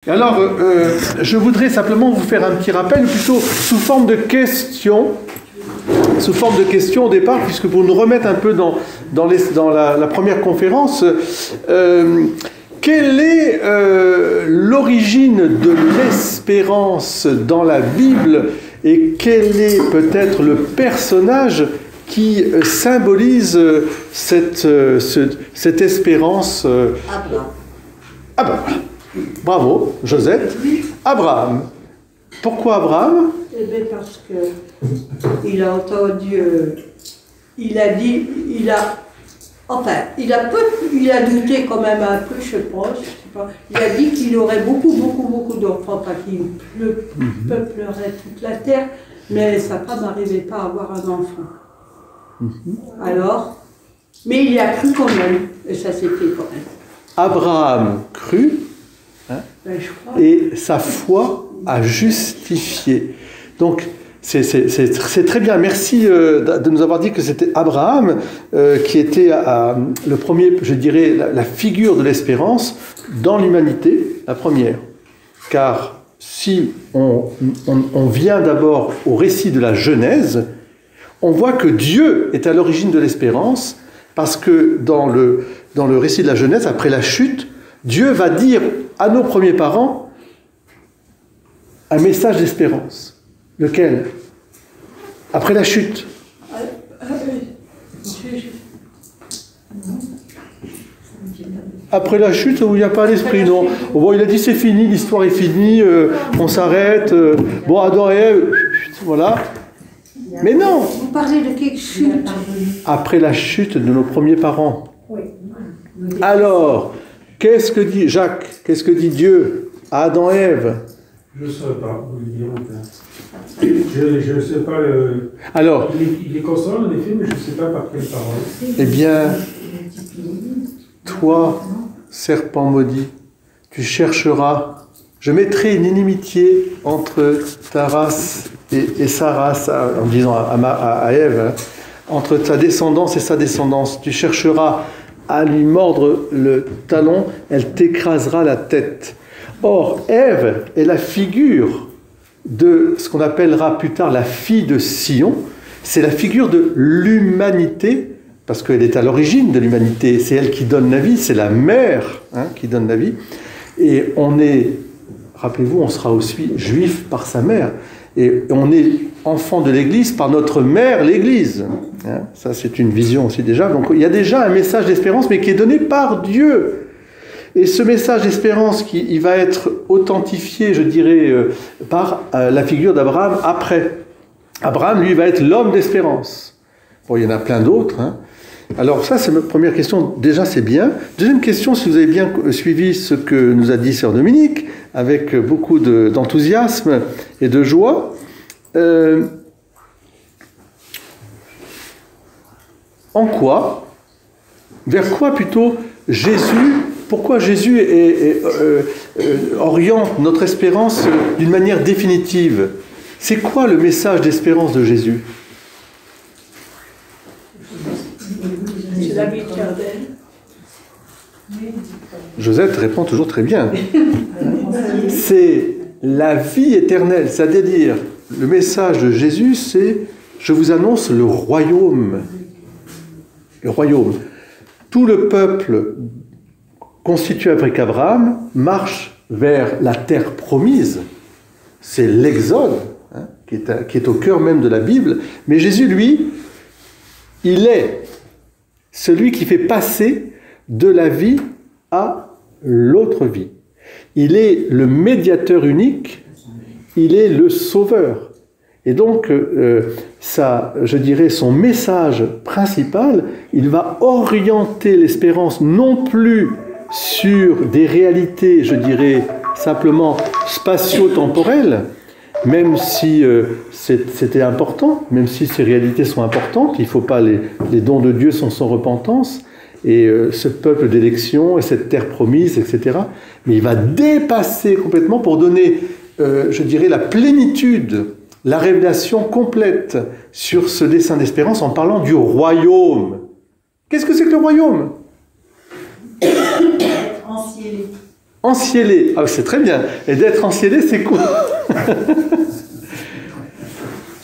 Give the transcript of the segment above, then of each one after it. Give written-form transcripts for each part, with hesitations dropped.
Alors, je voudrais simplement vous faire un petit rappel, plutôt sous forme de question au départ, puisque pour nous remettre un peu dans la première conférence, quelle est l'origine de l'espérance dans la Bible et quel est peut-être le personnage qui symbolise cette espérance? Abraham. Bravo, Josette. Peu Pourquoi Abraham? Eh bien parce que il a entendu, il a dit, il a douté quand même un peu, je pense. Je sais pas. Il a dit qu'il aurait beaucoup d'enfants, pas qu'il peuplerait toute la terre, mais sa femme n'arrivait pas à avoir un enfant. Alors, mais il y a cru quand même, et ça s'est fait quand même. Abraham crut, hein, et sa foi a justifié. Donc, c'est très bien. Merci de nous avoir dit que c'était Abraham qui était le premier, je dirais, la figure de l'espérance dans l'humanité, la première. Car si on vient d'abord au récit de la Genèse, on voit que Dieu est à l'origine de l'espérance, parce que dans le récit de la Genèse, après la chute, Dieu va dire à nos premiers parents un message d'espérance. Lequel? Après la chute. Après la chute, où il n'y a pas l'esprit, non. Bon, il a dit c'est fini, l'histoire est finie, on s'arrête. Bon, Adam et Ève, voilà. Mais non. Vous parlez de quelque chute? Après la chute de nos premiers parents. Alors, qu'est-ce que dit Jacques? Qu'est-ce que dit Dieu à Adam et Ève? Je ne saurais pas, vous le direz. Je ne sais pas. Alors, il est constant en effet, mais je ne sais pas par quelle parole. Eh bien, toi, serpent maudit, tu chercheras. Je mettrai une inimitié entre ta race et sa race, en disant à Ève, hein, entre ta descendance et sa descendance. Tu chercheras à lui mordre le talon, elle t'écrasera la tête. Or, Ève est la figure de ce qu'on appellera plus tard la fille de Sion. C'est la figure de l'humanité, parce qu'elle est à l'origine de l'humanité. C'est elle qui donne la vie, c'est la mère, hein, qui donne la vie. Et on est, rappelez-vous, on sera aussi juif par sa mère. Et on est enfant de l'Église par notre mère, l'Église. Hein, ça, c'est une vision aussi déjà. Donc, il y a déjà un message d'espérance, mais qui est donné par Dieu. Et ce message d'espérance, il va être authentifié, je dirais, par la figure d'Abraham après. Abraham, lui, va être l'homme d'espérance. Bon, il y en a plein d'autres. Hein. Alors ça, c'est ma première question. Déjà, c'est bien. Deuxième question, si vous avez bien suivi ce que nous a dit Sœur Dominique, avec beaucoup d'enthousiasme et de joie, en quoi, vers quoi plutôt Jésus, pourquoi Jésus oriente notre espérance d'une manière définitive? C'est quoi le message d'espérance de Jésus? C'est la vie éternelle. Josette répond toujours très bien. C'est la vie éternelle, c'est-à-dire le message de Jésus, c'est je vous annonce le royaume. Le royaume. Tout le peuple constitué avec Abraham marche vers la terre promise. C'est l'Exode, hein, qui est au cœur même de la Bible. Mais Jésus, lui, il est celui qui fait passer de la vie à l'autre vie. Il est le médiateur unique, il est le sauveur. Et donc, je dirais, son message principal, il va orienter l'espérance non plus sur des réalités, je dirais, simplement spatio-temporelles, même si c'était important, même si ces réalités sont importantes, il ne faut pas les dons de Dieu sont sans repentance, et ce peuple d'élection, et cette terre promise, etc. Mais il va dépasser complètement pour donner, je dirais, la plénitude, la révélation complète sur ce dessein d'espérance en parlant du royaume. Qu'est-ce que c'est que le royaume? Encielé. Ah, c'est très bien. Et d'être encielé, c'est quoi?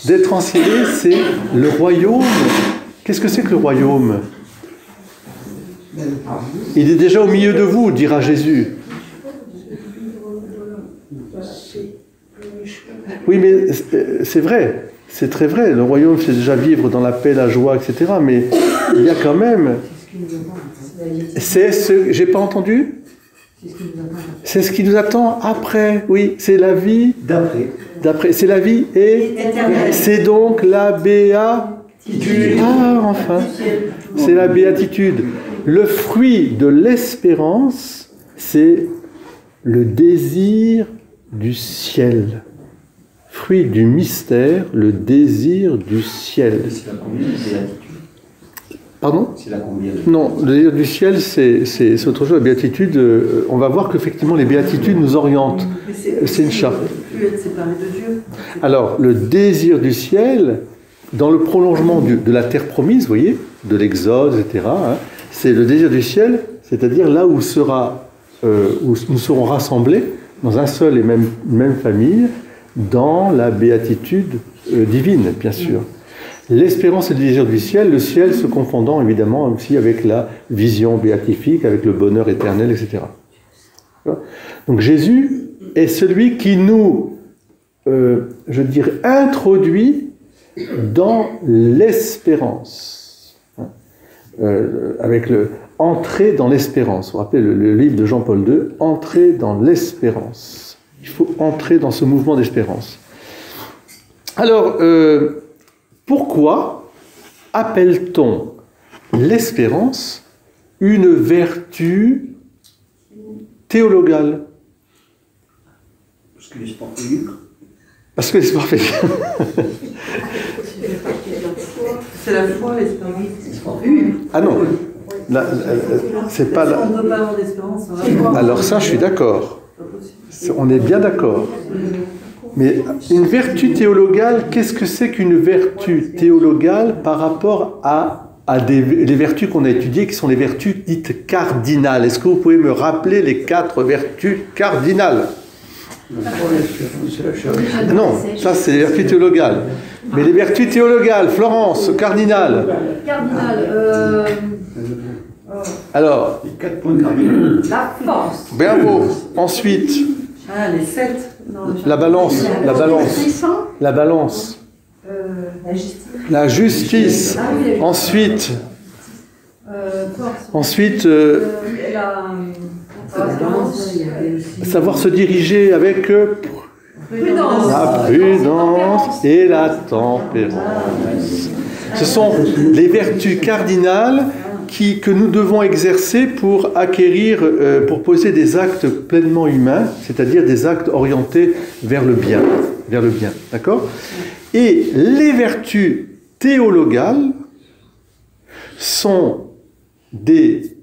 D'être encielé, c'est le royaume. Qu'est-ce que c'est que le royaume? Il est déjà au milieu de vous, dira Jésus. Oui, mais c'est vrai. C'est très vrai. Le royaume, c'est déjà vivre dans la paix, la joie, etc. Mais il y a quand même... C'est ce... J'ai pas entendu? C'est ce qui nous attend après. Oui, c'est la vie d'après. C'est la vie et c'est donc la béatitude. Ah, enfin. C'est la béatitude. Le fruit de l'espérance, c'est le désir du ciel. Fruit du mystère, le désir du ciel. Pardon ? Non, le désir du ciel, c'est autre chose. La béatitude, on va voir qu'effectivement les béatitudes nous orientent. C'est une charte. Alors, le désir du ciel, dans le prolongement de la terre promise, vous voyez, de l'Exode, etc., hein, c'est le désir du ciel, c'est-à-dire là où nous serons rassemblés dans un seul et même famille, dans la béatitude divine, bien sûr. L'espérance et le désir du ciel, le ciel se confondant évidemment aussi avec la vision béatifique, avec le bonheur éternel, etc. Donc Jésus est celui qui nous, je dirais, introduit dans l'espérance. Avec le entrer dans l'espérance. Vous vous rappelez le livre de Jean-Paul II, entrer dans l'espérance. Il faut entrer dans ce mouvement d'espérance. Alors, pourquoi appelle-t-on l'espérance une vertu théologale? Parce que l'espoir fait vivre. Parce que l'espoir fait vivre. C'est la foi, l'espérance. Ah non, c'est pas la... On ne peut pas avoir d'espérance sans la foi. Alors ça, je suis d'accord. On est bien d'accord. Mais une vertu théologale, qu'est-ce que c'est qu'une vertu théologale par rapport à les vertus qu'on a étudiées, qui sont les vertus dites cardinales? Est-ce que vous pouvez me rappeler les 4 vertus cardinales? Non, ça c'est les vertus théologales. Mais les vertus théologales, Florence, cardinales. Alors, Les 4 points cardinaux. La force. bravo. Ensuite, Ah, les 7. la balance. La balance. La justice. La justice. Ah oui, la Ensuite, force. ensuite La savoir se diriger avec prudence. la prudence et la tempérance. Ce sont les vertus cardinales que nous devons exercer pour acquérir, pour poser des actes pleinement humains, c'est-à-dire des actes orientés vers le bien, d'accord ? Et les vertus théologales sont des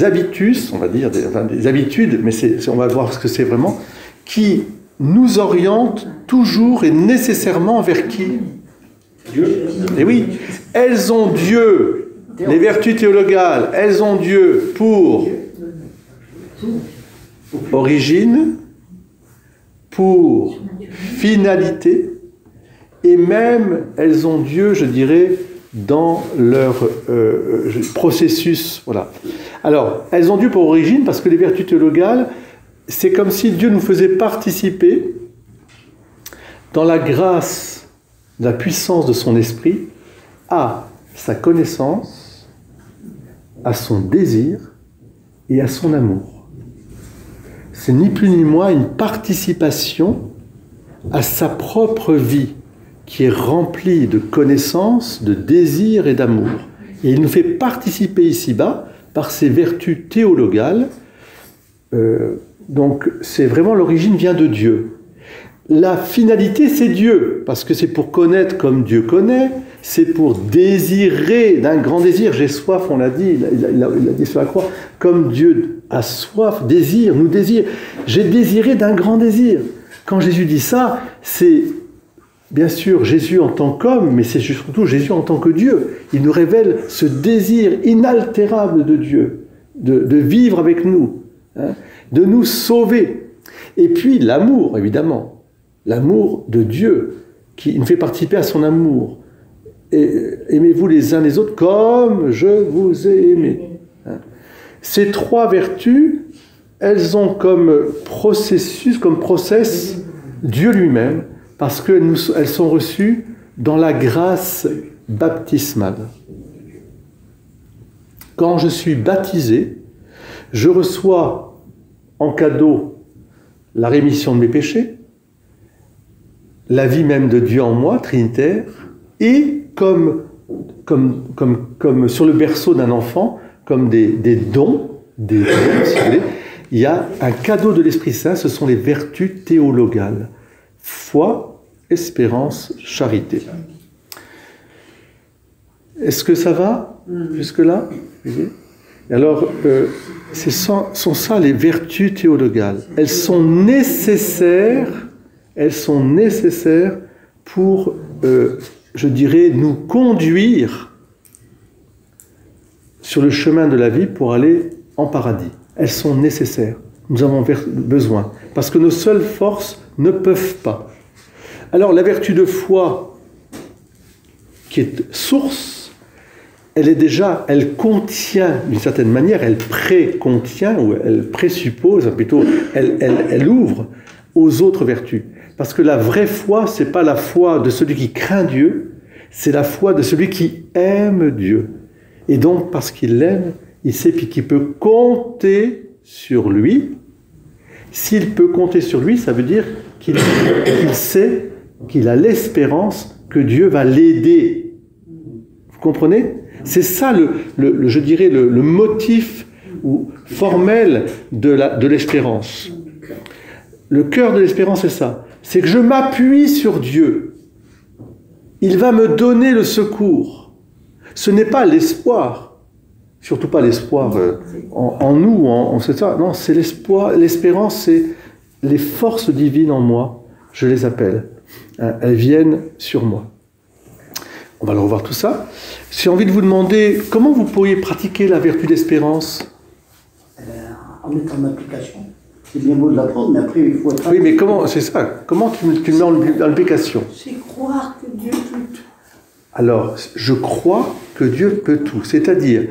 habitus, on va dire, des habitudes, mais on va voir ce que c'est vraiment, qui nous orientent toujours et nécessairement vers qui ? Dieu. Et oui, elles ont Dieu. Les vertus théologales, elles ont Dieu pour origine, pour finalité, et même elles ont Dieu, je dirais, dans leur processus. Voilà. Alors, elles ont Dieu pour origine parce que les vertus théologales, c'est comme si Dieu nous faisait participer dans la grâce, la puissance de son esprit, à sa connaissance, à son désir et à son amour. C'est ni plus ni moins une participation à sa propre vie qui est remplie de connaissances, de désirs et d'amour. Et il nous fait participer ici-bas par ses vertus théologales. Donc c'est vraiment l'origine vient de Dieu. La finalité, c'est Dieu, parce que c'est pour connaître comme Dieu connaît, c'est pour désirer d'un grand désir. J'ai soif, on l'a dit, il a dit sur la croix, comme Dieu a soif, désire, nous désire. J'ai désiré d'un grand désir. Quand Jésus dit ça, c'est bien sûr Jésus en tant qu'homme, mais c'est surtout Jésus en tant que Dieu. Il nous révèle ce désir inaltérable de Dieu, de vivre avec nous. de nous sauver. Et puis l'amour, évidemment, l'amour de Dieu, qui nous fait participer à son amour. Et aimez-vous les uns les autres comme je vous ai aimé. Ces trois vertus, elles ont comme processus, comme process, Dieu lui-même, parce qu'elles sont reçues dans la grâce baptismale. Quand je suis baptisé, je reçois en cadeau la rémission de mes péchés, la vie même de Dieu en moi, trinitaire, et comme sur le berceau d'un enfant, comme des dons, si vous voulez, il y a un cadeau de l'Esprit Saint, ce sont les vertus théologales. Foi, espérance, charité. Est-ce que ça va jusque-là? Alors, ce sont ça les vertus théologales. Elles sont nécessaires pour, je dirais, nous conduire sur le chemin de la vie pour aller en paradis. Elles sont nécessaires. Nous avons besoin. Parce que nos seules forces ne peuvent pas. Alors, la vertu de foi, qui est source, elle contient, d'une certaine manière, elle précontient, ou elle présuppose, plutôt, elle ouvre aux autres vertus. Parce que la vraie foi, ce n'est pas la foi de celui qui craint Dieu, c'est la foi de celui qui aime Dieu. Et donc, parce qu'il l'aime, il sait qu'il peut compter sur lui. S'il peut compter sur lui, ça veut dire qu'il sait qu'il a l'espérance que Dieu va l'aider. Vous comprenez? C'est ça, je dirais, le motif formel de l'espérance. Le cœur de l'espérance, c'est ça. C'est que je m'appuie sur Dieu. Il va me donner le secours. Ce n'est pas l'espoir. Surtout pas l'espoir en nous, c'est ça. Non, c'est l'espoir. L'espérance, c'est les forces divines en moi. Je les appelle. Elles viennent sur moi. On va le revoir tout ça. J'ai envie de vous demander comment vous pourriez pratiquer la vertu d'espérance. En mettant en application. C'est bien beau de l'apprendre, mais après il faut être... Oui, mais comment, c'est ça. Comment tu le mets en application? C'est croire que Dieu peut tout. Alors, je crois que Dieu peut tout. C'est-à-dire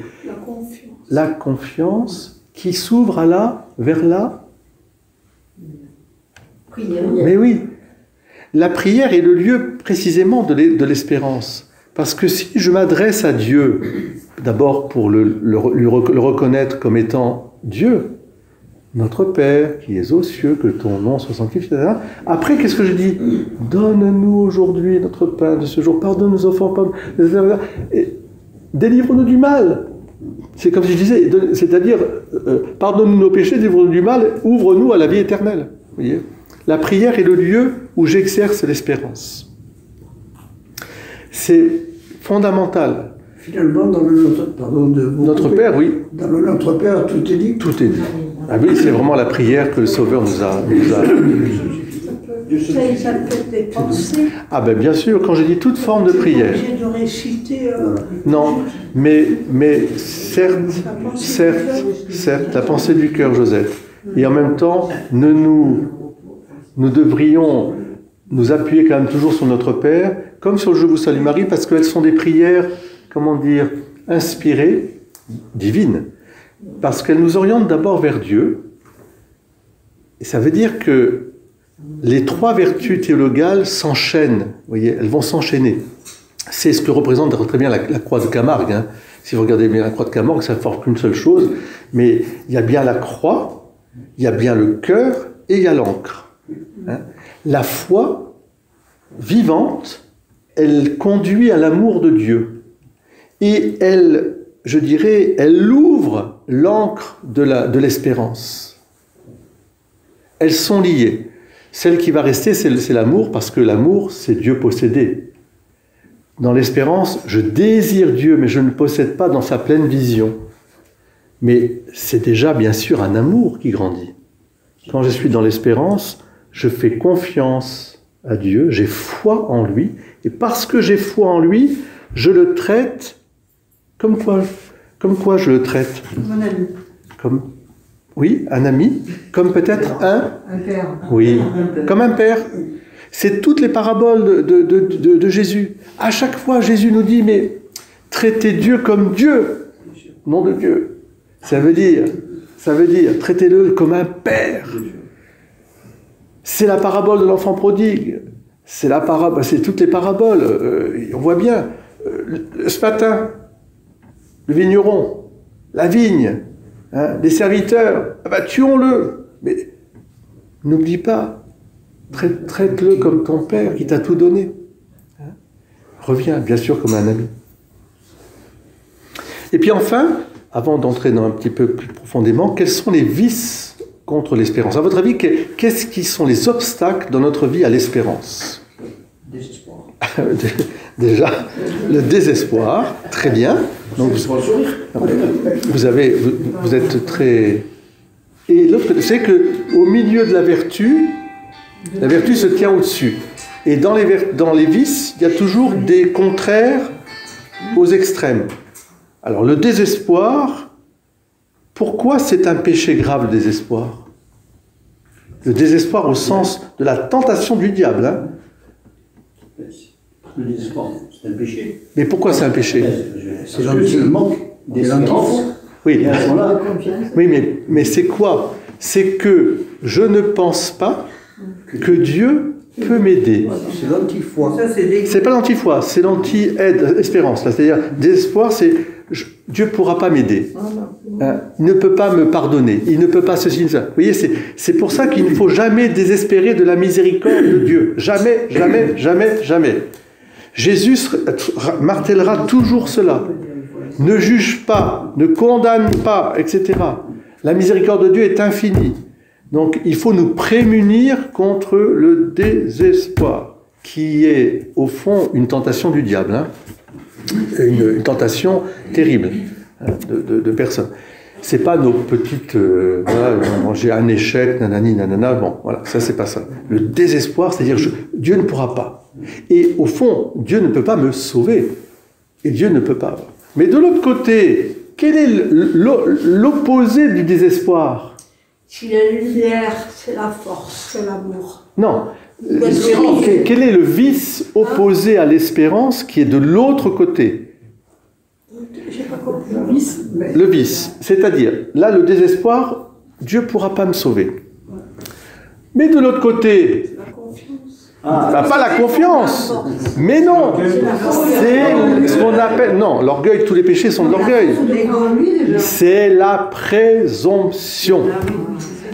La la confiance qui s'ouvre vers la Prière. Mais oui, la prière est le lieu précisément de l'espérance. Parce que si je m'adresse à Dieu, d'abord pour le reconnaître comme étant Dieu, notre Père qui es aux cieux, que ton nom soit sanctifié, etc. Après, qu'est-ce que je dis? Donne-nous aujourd'hui notre pain de ce jour, pardonne nos offenses, et délivre-nous du mal. C'est comme si je disais, c'est-à-dire, pardonne-nous nos péchés, délivre-nous du mal, ouvre-nous à la vie éternelle. Vous voyez? La prière est le lieu où j'exerce l'espérance. C'est fondamental. Finalement, dans Notre Père, oui. Dans le Notre Père, tout est dit. Tout est dit. Ah oui, c'est vraiment la prière que le Sauveur nous a... Ça peut être des pensées. Ah ben bien sûr, quand je dis toute forme de prière. J'ai de réciter. Non, mais certes, la pensée du cœur, Joseph. Et en même temps, nous devrions nous appuyer quand même toujours sur notre Père, comme sur le Je vous salue Marie, parce qu'elles sont des prières, comment dire, inspirées, divines, parce qu'elles nous orientent d'abord vers Dieu. Et ça veut dire que les trois vertus théologales s'enchaînent, vous voyez, elles vont s'enchaîner. C'est ce que représente très bien la croix de Camargue. Hein. Si vous regardez bien la croix de Camargue, ça ne forme qu'une seule chose, mais il y a bien la croix, il y a bien le cœur et il y a l'encre. Hein. La foi vivante, elle conduit à l'amour de Dieu. Et elle, je dirais, elle ouvre l'encre de l'espérance. Elles sont liées. Celle qui va rester, c'est l'amour, parce que l'amour, c'est Dieu possédé. Dans l'espérance, je désire Dieu, mais je ne le possède pas dans sa pleine vision. Mais c'est déjà, bien sûr, un amour qui grandit. Quand je suis dans l'espérance, je fais confiance à Dieu, j'ai foi en lui, et parce que j'ai foi en lui, je le traite comme quoi je le traite? Mon ami. Oui, un ami, comme peut-être un... Un père. Oui, comme un père. C'est toutes les paraboles de Jésus. À chaque fois, Jésus nous dit, mais traitez Dieu comme Dieu, nom de Dieu. Ça veut dire, traitez-le comme un père. C'est la parabole de l'enfant prodigue. C'est toutes les paraboles. On voit bien. Ce matin, le vigneron, la vigne, hein, les serviteurs, tuons-le. Mais n'oublie pas, traite-le comme ton père qui t'a tout donné. Hein. Reviens, bien sûr, comme un ami. Et puis enfin, avant d'entrer un petit peu plus profondément, quels sont les vices contre l'espérance? À votre avis, qu'est-ce qui sont les obstacles dans notre vie à l'espérance? Désespoir. Déjà, le désespoir, très bien. Donc, vous êtes très... Et l'autre, c'est qu'au milieu de la vertu se tient au-dessus. Et dans les vices, il y a toujours des contraires aux extrêmes. Alors, le désespoir, pourquoi c'est un péché grave, le désespoir? Le désespoir au sens de la tentation du diable, hein. Le désespoir, c'est un péché. Mais pourquoi c'est un péché? C'est le manque d'espérance. Oui, Et à ce moment-là, oui, mais c'est quoi? C'est que je ne pense pas que Dieu peut m'aider. C'est l'anti-foi. C'est pas l'anti-foi, c'est l'anti-espérance. C'est-à-dire, désespoir, c'est Dieu ne pourra pas m'aider. Hein, il ne peut pas me pardonner. Il ne peut pas ceci, ça. Vous voyez, c'est pour ça qu'il ne faut jamais désespérer de la miséricorde de Dieu. Jamais, jamais, jamais, jamais. Jésus martèlera toujours cela. Ne juge pas, ne condamne pas, etc. La miséricorde de Dieu est infinie. Donc il faut nous prémunir contre le désespoir, qui est au fond une tentation du diable, hein. Une tentation terrible, hein, de personnes. C'est pas nos petites, voilà, j'ai un échec, nanani, nanana, bon, voilà, ça c'est pas ça. Le désespoir, c'est-à-dire Dieu ne pourra pas. Et au fond, Dieu ne peut pas me sauver. Et Dieu ne peut pas. Mais de l'autre côté, quel est l'opposé du désespoir? Si la lumière, c'est la force, c'est l'amour. Non. Quel est le vice opposé à l'espérance qui est de l'autre côté? J'ai pas compris. Le vice. C'est-à-dire, là, le désespoir, Dieu ne pourra pas me sauver. Mais de l'autre côté, La confiance. pas la confiance. Mais non. C'est ce qu'on appelle... Non, l'orgueil, tous les péchés sont de l'orgueil. C'est la présomption.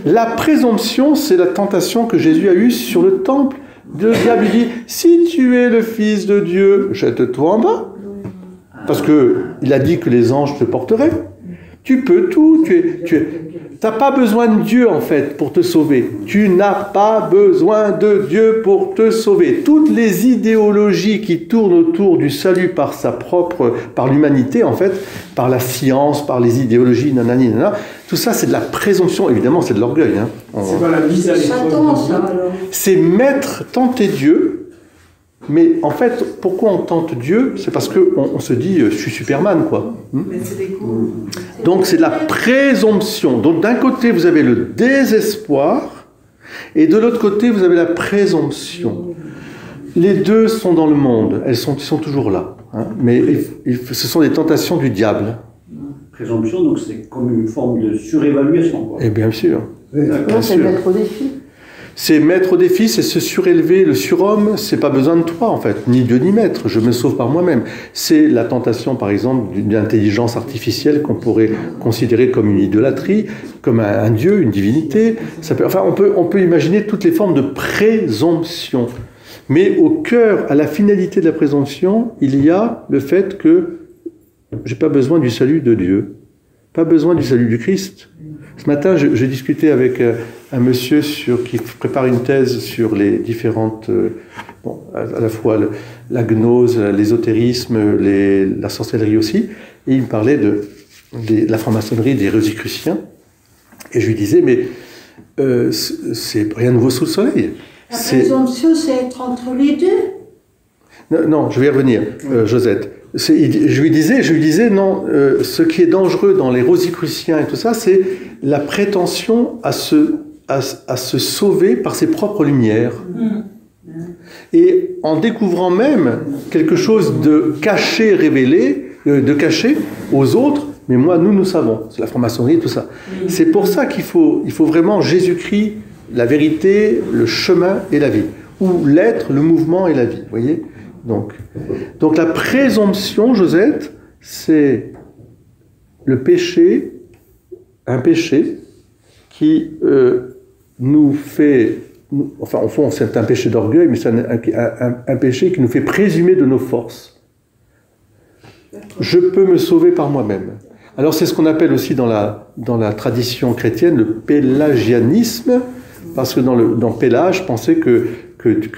La présomption, c'est la tentation que Jésus a eue sur le temple. Le diable dit, si tu es le Fils de Dieu, jette-toi en bas. Parce qu'il a dit que les anges te porteraient. Tu peux tout. Tu n'as pas besoin de Dieu, en fait, pour te sauver. Tu n'as pas besoin de Dieu pour te sauver. Toutes les idéologies qui tournent autour du salut par l'humanité, en fait, par la science, par les idéologies, nanani, nanana, tout ça, c'est de la présomption. Évidemment, c'est de l'orgueil. Hein. C'est pas la mise à Satan, ça, l'épreuve. alors. C'est tenter Dieu. Mais en fait, pourquoi on tente Dieu? C'est parce qu'on se dit, je suis Superman, quoi. Mais c'est des coups. Donc c'est de la présomption. Donc d'un côté, vous avez le désespoir, et de l'autre côté, vous avez la présomption. Les deux sont dans le monde, ils sont toujours là. Hein, mais ce sont des tentations du diable. présomption, donc c'est comme une forme de surévaluation, quoi. Et bien sûr. D'accord. Non, c'est mettre au défi. C'est mettre au défi, c'est se surélever. Le surhomme, c'est pas besoin de toi, en fait, ni Dieu ni maître. Je me sauve par moi-même. C'est la tentation, par exemple, d'une intelligence artificielle qu'on pourrait considérer comme une idolâtrie, comme un dieu, une divinité. On peut imaginer toutes les formes de présomption. Mais au cœur, à la finalité de la présomption, il y a le fait que j'ai pas besoin du salut de Dieu, pas besoin du salut du Christ. Ce matin, j'ai discuté avec un monsieur qui prépare une thèse sur les différentes, à la fois la gnose, l'ésotérisme, la sorcellerie aussi, et il me parlait de la franc-maçonnerie des Rosicruciens, et je lui disais, mais c'est rien de nouveau sous le soleil. La présomption, c'est être entre les deux. Non, je vais y revenir, Josette. je lui disais, non, ce qui est dangereux dans les Rosicruciens et tout ça, c'est la prétention à se sauver par ses propres lumières. Et en découvrant même quelque chose de caché, révélé, de caché aux autres, mais nous savons, c'est la franc-maçonnerie et tout ça. C'est pour ça qu'il faut vraiment Jésus-Christ, la vérité, le chemin et la vie. Ou l'être, le mouvement et la vie, vous voyez ? Donc la présomption, Josette, c'est le péché, un péché qui nous fait, enfin au fond c'est un péché d'orgueil, mais c'est un péché qui nous fait présumer de nos forces. Je peux me sauver par moi-même. Alors c'est ce qu'on appelle aussi dans la tradition chrétienne le pélagianisme, parce que dans Pélage, pensait que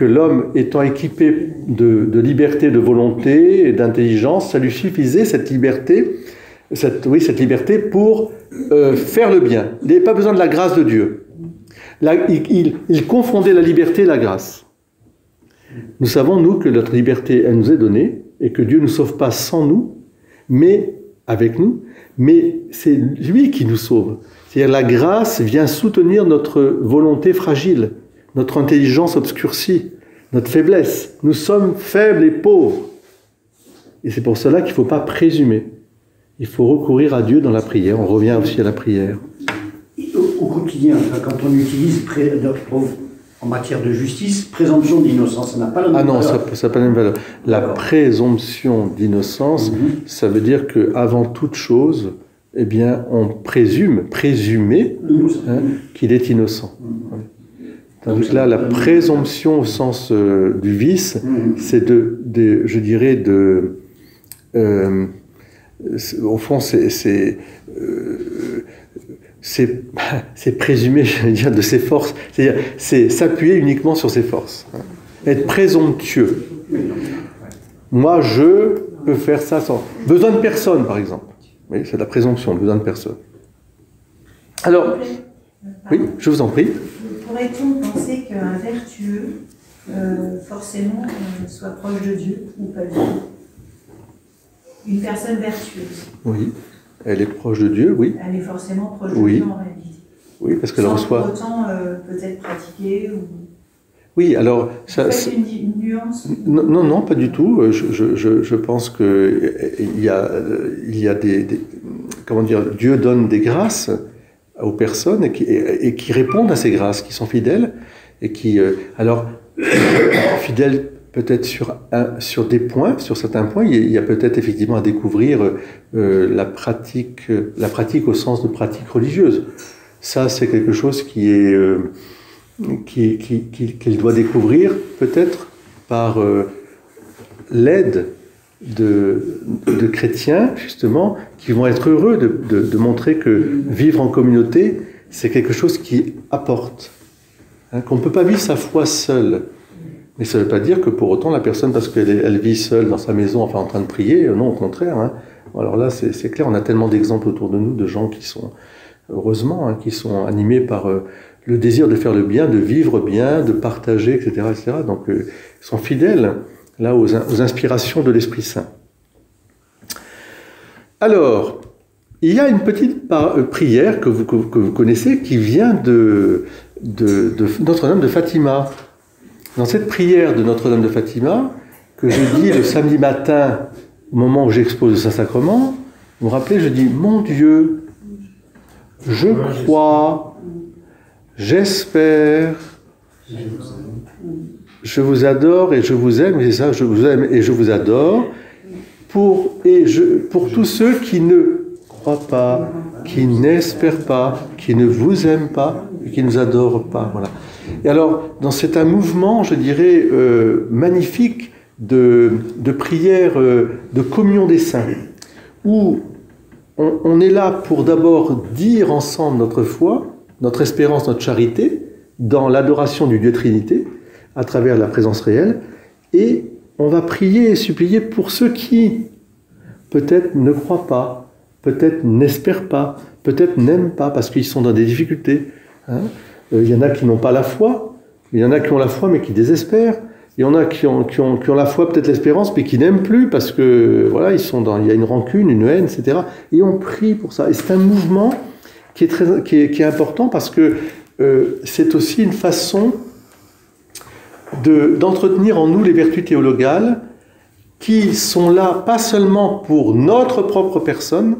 l'homme étant équipé de liberté, de volonté et d'intelligence, ça lui suffisait cette liberté pour faire le bien. Il n'avait pas besoin de la grâce de Dieu. Là, il confondait la liberté et la grâce. Nous savons, nous, que notre liberté, elle nous est donnée et que Dieu ne nous sauve pas sans nous, mais avec nous, mais c'est lui qui nous sauve. C'est-à-dire la grâce vient soutenir notre volonté fragile, notre intelligence obscurcie, notre faiblesse. Nous sommes faibles et pauvres. Et c'est pour cela qu'il ne faut pas présumer. Il faut recourir à Dieu dans la prière. On revient aussi à la prière. Au quotidien, quand on utilise en matière de justice, présomption d'innocence, ça n'a pas la même valeur. Ah non, ça n'a pas la même valeur. La présomption d'innocence, ça veut dire qu'avant toute chose, eh bien, on présumer qu'il est innocent. Tandis que là, la présomption au sens du vice, c'est je dirais, au fond, c'est présumer, je veux dire, de ses forces. C'est-à-dire, c'est s'appuyer uniquement sur ses forces. Être présomptueux. Moi, je peux faire ça sans besoin de personne, par exemple. Oui, c'est la présomption, besoin de personne. Alors, oui, je vous en prie. Pourrait-on penser qu'un vertueux, forcément, soit proche de Dieu ou pas du tout? Une personne vertueuse. Oui, elle est proche de Dieu, oui. Elle est forcément proche de Dieu en réalité. Oui, parce qu'elle reçoit. Sans pour autant peut-être pratiquer ou. Oui, alors ça. Une nuance. Non, pas du tout. Je pense que il y a des comment dire, Dieu donne des grâces aux personnes et qui répondent à ces grâces, qui sont fidèles et qui alors fidèles peut-être sur des points, sur certains points, il y a peut-être effectivement à découvrir la pratique au sens de pratique religieuse. Ça, c'est quelque chose qu'il doit découvrir peut-être par l'aide de chrétiens, justement, qui vont être heureux de montrer que vivre en communauté, c'est quelque chose qui apporte. Qu'on ne peut pas vivre sa foi seul. Mais ça ne veut pas dire que pour autant la personne, parce qu'elle vit seule dans sa maison, enfin en train de prier, non, au contraire. Alors là, c'est clair, on a tellement d'exemples autour de nous de gens qui sont, heureusement, qui sont animés par le désir de faire le bien, de vivre bien, de partager, etc. etc. Donc, ils sont fidèles là aux inspirations de l'Esprit Saint. Alors, il y a une petite prière que vous connaissez qui vient de Notre-Dame de Fatima. Dans cette prière de Notre-Dame de Fatima, que je dis le samedi matin, au moment où j'expose le Saint-Sacrement, vous me rappelez, je dis « Mon Dieu, je crois, j'espère, je vous adore et je vous aime », c'est ça, je vous aime et je vous adore, pour tous ceux qui ne croient pas, qui n'espèrent pas, qui ne vous aiment pas, et qui ne nous adorent pas, voilà. Et alors, c'est un mouvement, je dirais, magnifique de prière, de communion des saints, où on est là pour d'abord dire ensemble notre foi, notre espérance, notre charité, dans l'adoration du Dieu Trinité, à travers la présence réelle, et on va prier et supplier pour ceux qui, peut-être, ne croient pas, peut-être n'espèrent pas, peut-être n'aiment pas, parce qu'ils sont dans des difficultés. Il y en a qui n'ont pas la foi, il y en a qui ont la foi mais qui désespèrent, Il y en a qui ont la foi, peut-être l'espérance, mais qui n'aiment plus parce que voilà, il y a une rancune, une haine, etc. Et on prie pour ça. Et c'est un mouvement qui est important parce que c'est aussi une façon d'entretenir en nous les vertus théologales qui sont là pas seulement pour notre propre personne,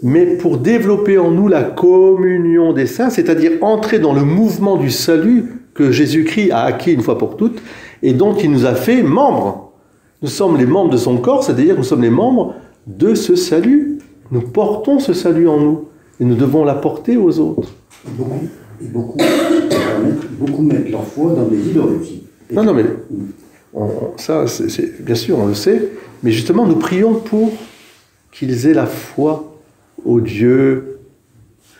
mais pour développer en nous la communion des saints, c'est-à-dire entrer dans le mouvement du salut que Jésus-Christ a acquis une fois pour toutes et dont il nous a fait membres. Nous sommes les membres de son corps, c'est-à-dire nous sommes les membres de ce salut. Nous portons ce salut en nous et nous devons l'apporter aux autres. Beaucoup mettent leur foi dans des idoles aussi. Non, mais ça, bien sûr, on le sait, mais justement, nous prions pour qu'ils aient la foi au Dieu,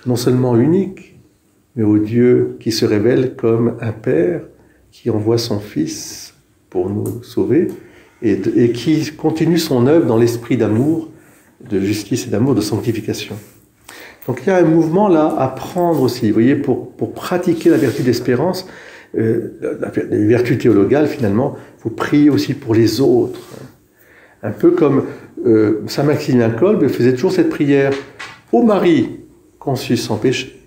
non seulement unique, mais au Dieu qui se révèle comme un Père, qui envoie son Fils pour nous sauver, et qui continue son œuvre dans l'esprit d'amour, de justice et d'amour, de sanctification. Donc il y a un mouvement là à prendre aussi, vous voyez, pour pratiquer la vertu d'espérance, les vertus théologales finalement, il faut prier aussi pour les autres. Un peu comme saint Maximilien Kolbe faisait toujours cette prière. Ô Marie, conçue sans péché,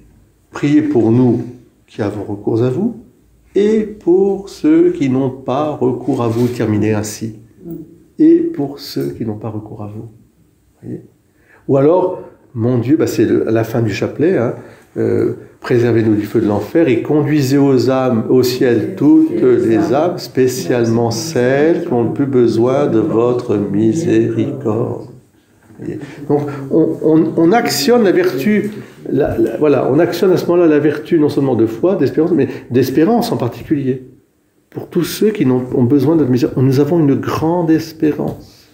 priez pour nous qui avons recours à vous, et pour ceux qui n'ont pas recours à vous, terminez ainsi. Et pour ceux qui n'ont pas recours à vous. Voyez. Ou alors, mon Dieu, c'est à la fin du chapelet, hein, préservez-nous du feu de l'enfer et conduisez au ciel toutes les âmes, spécialement celles qui n'ont plus besoin de votre miséricorde. Voyez. Donc, on actionne la vertu, voilà, on actionne à ce moment-là la vertu non seulement de foi, d'espérance, mais d'espérance en particulier. Pour tous ceux qui ont besoin de notre miséricorde, nous avons une grande espérance.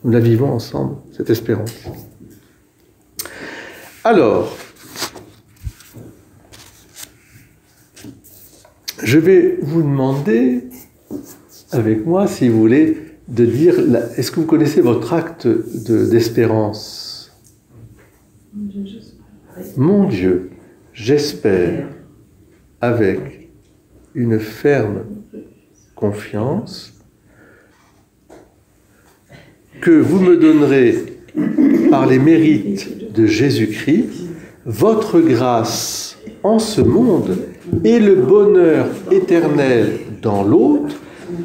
Nous la vivons ensemble, cette espérance. Alors, je vais vous demander, avec moi, si vous voulez, de dire, est-ce que vous connaissez votre acte d'espérance ? Mon Dieu, j'espère, avec une ferme confiance, que vous me donnerez, par les mérites de Jésus-Christ, votre grâce en ce monde et le bonheur éternel dans l'autre,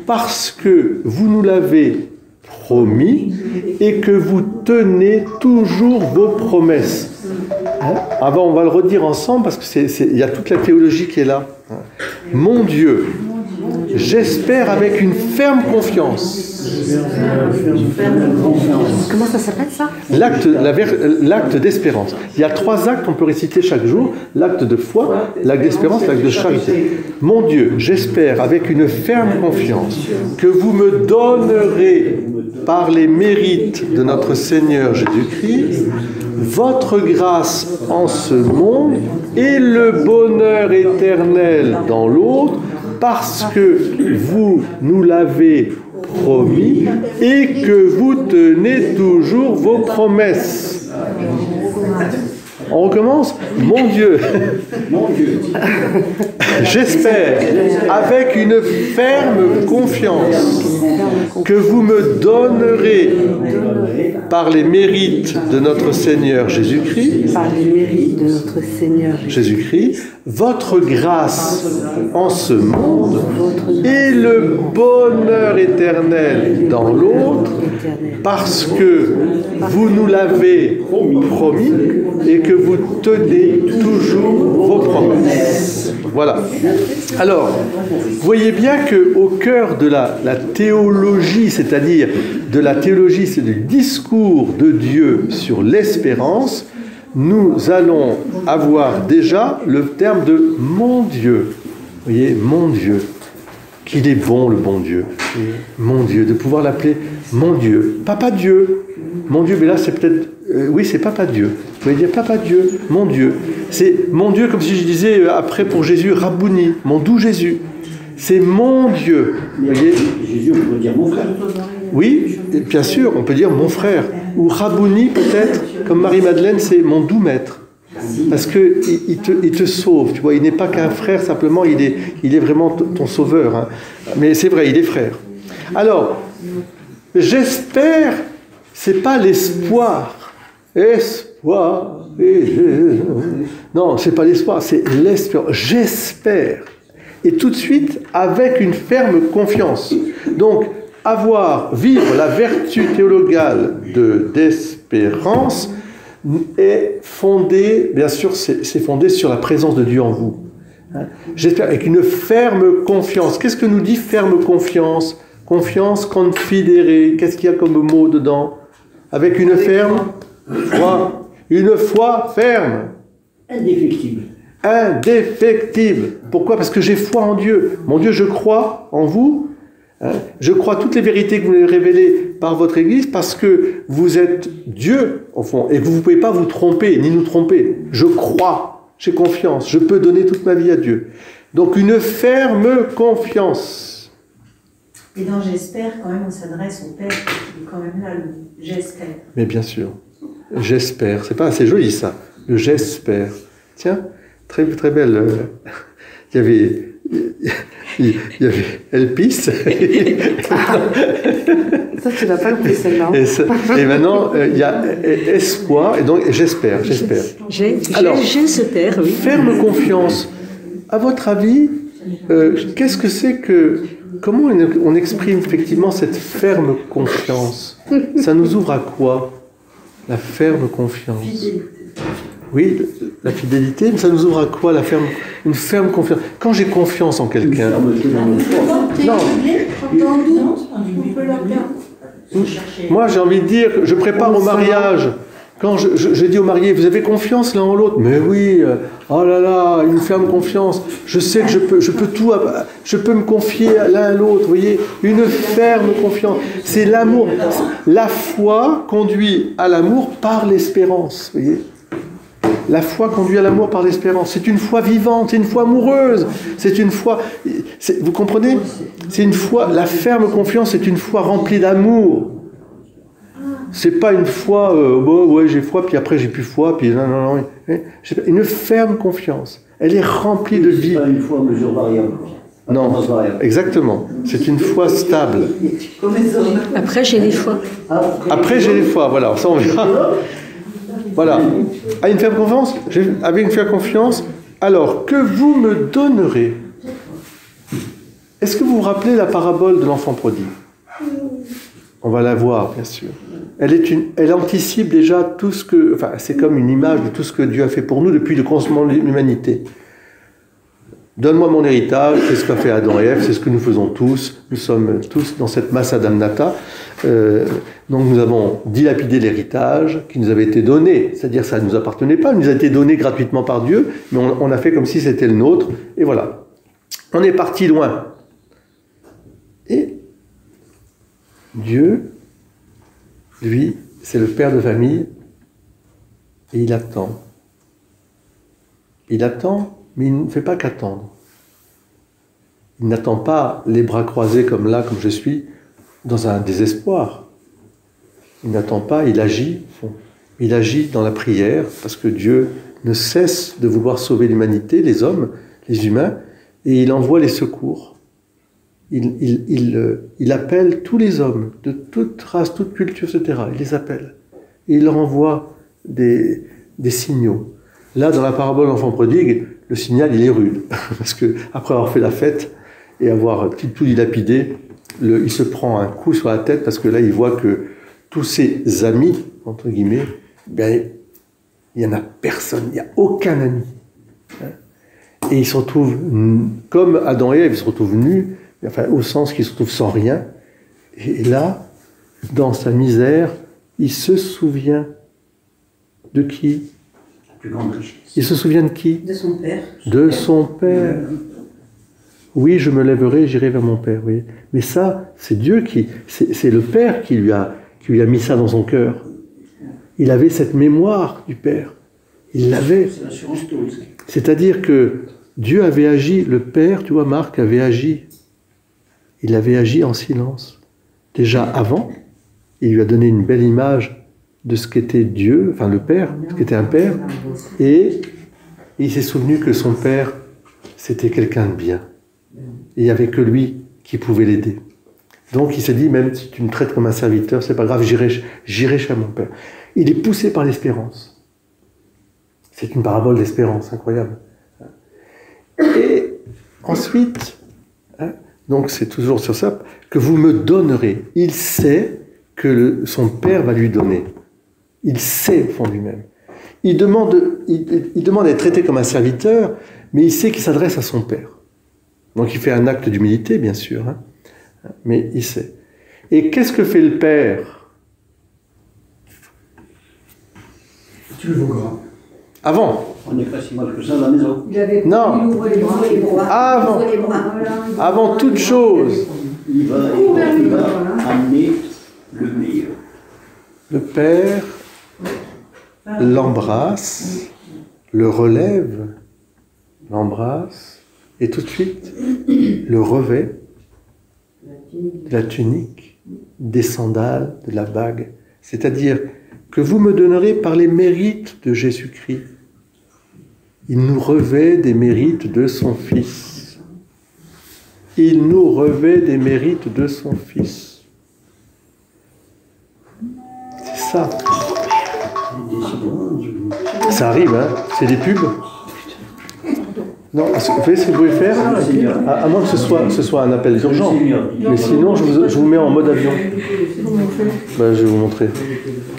parce que vous nous l'avez promis et que vous tenez toujours vos promesses. Avant, on va le redire ensemble parce qu'il y a toute la théologie qui est là. Mon Dieu, j'espère avec une ferme confiance. Comment ça s'appelle ça ? L'acte d'espérance. Il y a 3 actes qu'on peut réciter chaque jour. L'acte de foi, l'acte d'espérance, l'acte de charité. Mon Dieu, j'espère avec une ferme confiance que vous me donnerez par les mérites de notre Seigneur Jésus-Christ votre grâce en ce monde et le bonheur éternel dans l'autre, parce que vous nous l'avez promis et que vous tenez toujours vos promesses. On recommence. Mon Dieu, j'espère avec une ferme confiance que vous me donnerez par les mérites de notre Seigneur Jésus-Christ, votre grâce en ce monde et le bonheur éternel dans l'autre, parce que vous nous l'avez promis et que vous tenez toujours vos promesses. Voilà. Alors, vous voyez bien qu'au cœur de la théologie, c'est-à-dire de la théologie, c'est du discours de Dieu sur l'espérance, nous allons avoir déjà le terme de « mon Dieu ». Vous voyez, « mon Dieu ». Qu'il est bon, le bon Dieu. Mon Dieu, de pouvoir l'appeler « mon Dieu ». Papa Dieu. Mon Dieu, mais là, c'est peut-être... oui, c'est Papa Dieu. Vous pouvez dire Papa Dieu, mon Dieu. C'est mon Dieu, comme si je disais après pour Jésus, Rabouni, mon doux Jésus. C'est mon Dieu. Vous voyez ? Jésus, on peut dire mon frère. Oui, bien sûr, on peut dire mon frère. Ou Rabouni, peut-être, comme Marie-Madeleine, c'est mon doux maître. Parce qu'il te sauve, tu vois, il n'est pas qu'un frère, simplement, il est vraiment ton sauveur. Hein. Mais c'est vrai, il est frère. Alors, j'espère, c'est pas l'espoir. Espoir. Non, c'est pas l'espoir, c'est l'espérance. J'espère. Et tout de suite, avec une ferme confiance. Donc, vivre la vertu théologale d'espérance est fondé, bien sûr, c'est fondé sur la présence de Dieu en vous. J'espère, avec une ferme confiance. Qu'est-ce que nous dit ferme confiance? Confiance, confidere. Qu'est-ce qu'il y a comme mot dedans? Avec une ferme foi. Une foi ferme. Indéfectible. Indéfectible. Pourquoi? Parce que j'ai foi en Dieu. Mon Dieu, je crois en vous. Je crois toutes les vérités que vous avez révélées par votre Église parce que vous êtes Dieu, au fond, et vous ne pouvez pas vous tromper, ni nous tromper. Je crois, j'ai confiance, je peux donner toute ma vie à Dieu. Donc une ferme confiance. Et dans j'espère, quand même, on s'adresse au Père, qui est quand même là, le j'espère. Mais bien sûr, j'espère. C'est pas assez joli ça, le j'espère. Tiens, très, très belle. Il y avait Elpis. Ça, tu l'as pas compris celle-là. Et maintenant, il y a espoir, et donc j'espère. J'espère, oui. Ferme confiance. À votre avis, qu'est-ce que c'est que... Comment on exprime effectivement cette ferme confiance? Ça nous ouvre à quoi? La ferme confiance. Oui, la fidélité, mais ça nous ouvre à quoi une ferme confiance? Quand j'ai confiance en quelqu'un. Moi, j'ai envie de dire, je prépare au mariage. Quand je dis aux mariés, vous avez confiance l'un en l'autre? Mais oui, oh là là, une ferme confiance. Je sais que je peux tout, je peux me confier l'un à l'autre. Vous voyez, une ferme confiance. C'est l'amour. La foi conduit à l'amour par l'espérance. Vous voyez. La foi conduit à l'amour par l'espérance. C'est une foi vivante, c'est une foi amoureuse. C'est une foi... Vous comprenez? C'est une foi... La ferme confiance, c'est une foi remplie d'amour. C'est pas une foi... ouais, j'ai foi, puis après j'ai plus foi, puis non. Une ferme confiance. Elle est remplie de vie. C'est pas une foi à mesure variable. Non, exactement. C'est une foi stable. Après, j'ai les foi. Après, j'ai les foi. Voilà, ça on verra. Voilà. À une ferme confiance, avec une ferme confiance, alors que vous me donnerez. Est-ce que vous vous rappelez la parabole de l'enfant prodigue? On va la voir, bien sûr. Elle anticipe déjà tout ce que... Enfin, c'est comme une image de tout ce que Dieu a fait pour nous depuis le commencement de l'humanité. Donne-moi mon héritage, c'est ce qu'a fait Adam et Ève, c'est ce que nous faisons tous. Nous sommes tous dans cette massa damnata. Donc nous avons dilapidé l'héritage qui nous avait été donné, c'est-à-dire ça ne nous appartenait pas, il nous a été donné gratuitement par Dieu, mais on a fait comme si c'était le nôtre, et voilà. On est parti loin. Et Dieu, lui, c'est le père de famille, et il attend. Il attend, mais il ne fait pas qu'attendre. Il n'attend pas les bras croisés comme là, comme je suis, dans un désespoir. Il n'attend pas, il agit. Il agit dans la prière, parce que Dieu ne cesse de vouloir sauver l'humanité, les hommes, les humains, et il envoie les secours. Il appelle tous les hommes, de toute race, toute culture, etc. Il les appelle. Et il leur envoie des signaux. Là, dans la parabole de l'enfant prodigue, le signal, il est rude. Parce que après avoir fait la fête et avoir tout dilapidé, il se prend un coup sur la tête parce que là, il voit que tous ses amis, entre guillemets, ben, il n'y en a personne, il n'y a aucun ami. Et il se retrouve, comme Adam et Ève, il se retrouve nus, enfin, au sens qu'il se retrouve sans rien. Et là, dans sa misère, il se souvient de qui? Il se souvient de qui? De son père. De son père. Oui, je me lèverai, j'irai vers mon père. Oui. Mais ça, c'est Dieu c'est le père qui lui a mis ça dans son cœur. Il avait cette mémoire du père. Il l'avait. C'est-à-dire que Dieu avait agi, le père, tu vois, Marc avait agi. Il avait agi en silence. Déjà avant, il lui a donné une belle image de ce qu'était Dieu, enfin le Père, ce qu'était un Père, et il s'est souvenu que son Père, c'était quelqu'un de bien. Et il n'y avait que lui qui pouvait l'aider. Donc il s'est dit, même si tu me traites comme un serviteur, c'est pas grave, j'irai chez mon Père. Il est poussé par l'espérance. C'est une parabole d'espérance, incroyable. Et ensuite, donc c'est toujours sur ça, que vous me donnerez. Il sait que son Père va lui donner. Il sait au fond de lui-même. Il demande d'être traité comme un serviteur, mais il sait qu'il s'adresse à son Père. Donc il fait un acte d'humilité, bien sûr, mais il sait. Et qu'est-ce que fait le Père? Tu le vois. Avant. On n'est pas si mal que ça à la maison. Non. Avant toute chose. Il va amener le meilleur. Le Père l'embrasse, le relève, l'embrasse, et tout de suite le revêt de la tunique, des sandales, de la bague. C'est-à-dire que vous me donnerez par les mérites de Jésus-Christ. Il nous revêt des mérites de son Fils. Il nous revêt des mérites de son Fils. C'est ça. Ça arrive, hein? C'est des pubs. Non, vous savez ce que vous pouvez faire? À moins que ce soit un appel urgent. Mais sinon, je vous mets en mode avion. Ben, je vais vous montrer.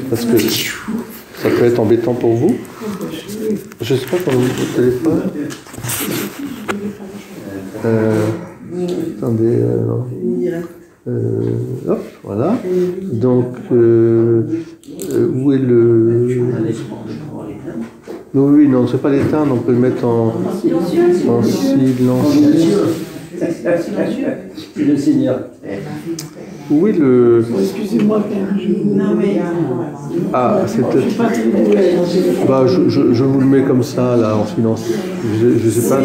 Parce que ça peut être embêtant pour vous. Je ne sais pas quand vous êtes au téléphone. Attendez. Hop, voilà. Donc, où est le... Oui, non, c'est pas l'éteindre, on peut le mettre en silencieux. C'est le Seigneur. Où est le... Excusez-moi, Père. Ah, c'est peut-être... Bah, je vous le mets comme ça, là, en silence. Je sais pas...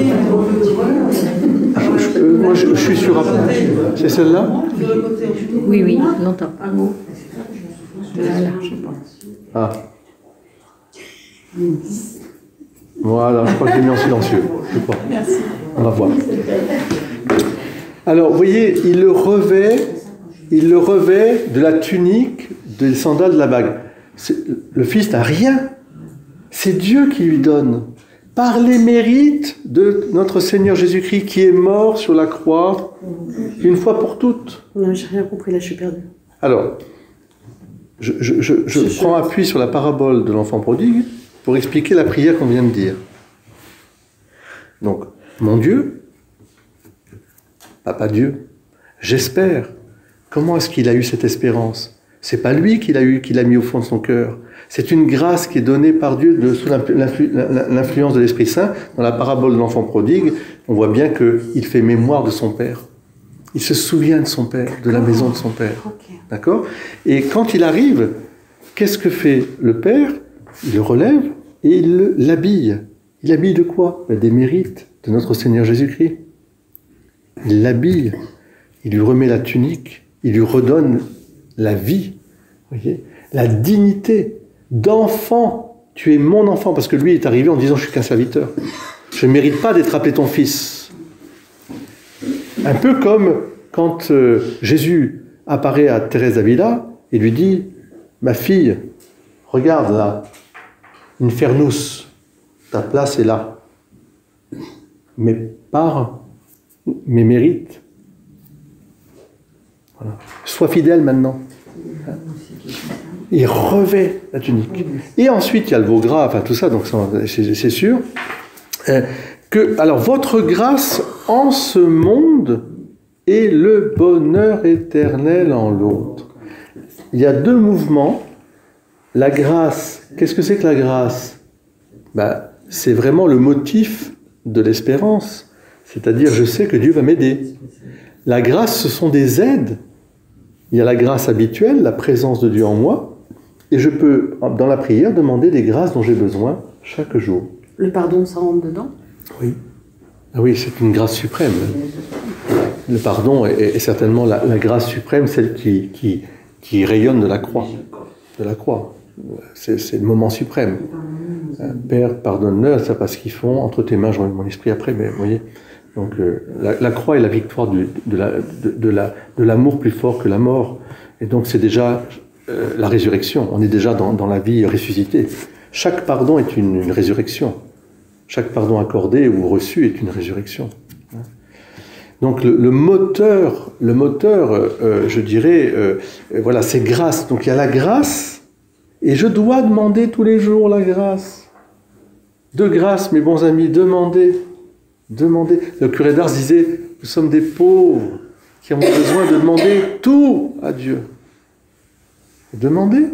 moi, je suis sur... C'est celle-là? Oui, oui, longtemps. Ah. Voilà, je crois que j'ai mis en silencieux. Je crois. On va voir. Alors, vous voyez, il le revêt de la tunique, des sandales, de la bague. Le Fils n'a rien. C'est Dieu qui lui donne. Par les mérites de notre Seigneur Jésus-Christ qui est mort sur la croix une fois pour toutes. Non, j'ai rien compris, là, je suis perdue. Alors, je prends appui sur la parabole de l'enfant prodigue pour expliquer la prière qu'on vient de dire. Donc, mon Dieu, Papa Dieu, j'espère. Comment est-ce qu'il a eu cette espérance? C'est pas lui qui l'a mis au fond de son cœur. C'est une grâce qui est donnée par Dieu sous l'influence de l'Esprit Saint. Dans la parabole de l'enfant prodigue, on voit bien qu'il fait mémoire de son Père. Il se souvient de son Père, de la maison de son Père. Okay. D'accord? Et quand il arrive, qu'est-ce que fait le Père? Il le relève et il l'habille. Il l'habille de quoi? Des mérites de notre Seigneur Jésus-Christ. Il l'habille, il lui remet la tunique, il lui redonne la vie, voyez, la dignité d'enfant. Tu es mon enfant, parce que lui est arrivé en disant je suis qu'un serviteur. Je ne mérite pas d'être appelé ton fils. Un peu comme quand Jésus apparaît à Thérèse d'Avila et lui dit ma fille, regarde là, Infernus, ta place est là. Mais par mes mérites, voilà. Sois fidèle maintenant. Il revêt la tunique. Et ensuite, il y a le veau gras, enfin tout ça, donc c'est sûr. Alors, votre grâce en ce monde est le bonheur éternel en l'autre. Il y a deux mouvements. La grâce, qu'est-ce que c'est que la grâce? C'est vraiment le motif de l'espérance. C'est-à-dire, je sais que Dieu va m'aider. La grâce, ce sont des aides. Il y a la grâce habituelle, la présence de Dieu en moi, et je peux, dans la prière, demander des grâces dont j'ai besoin chaque jour. Le pardon, ça rentre dedans? Oui. Ah oui, c'est une grâce suprême. Le pardon est certainement la grâce suprême, celle qui rayonne de la croix. De la croix. C'est le moment suprême. Père, pardonne-leur, ça pas ce qu'ils font. Entre tes mains, j'aurai mon esprit après, mais vous voyez. Donc la croix est la victoire de l'amour plus fort que la mort. Et donc c'est déjà la résurrection. On est déjà dans la vie ressuscitée. Chaque pardon est une résurrection. Chaque pardon accordé ou reçu est une résurrection. Donc le moteur, je dirais, voilà, c'est grâce. Donc il y a la grâce, et je dois demander tous les jours la grâce. De grâce, mes bons amis, demandez. Demandez. Le curé d'Ars disait, nous sommes des pauvres qui avons besoin de demander tout à Dieu. Demandez.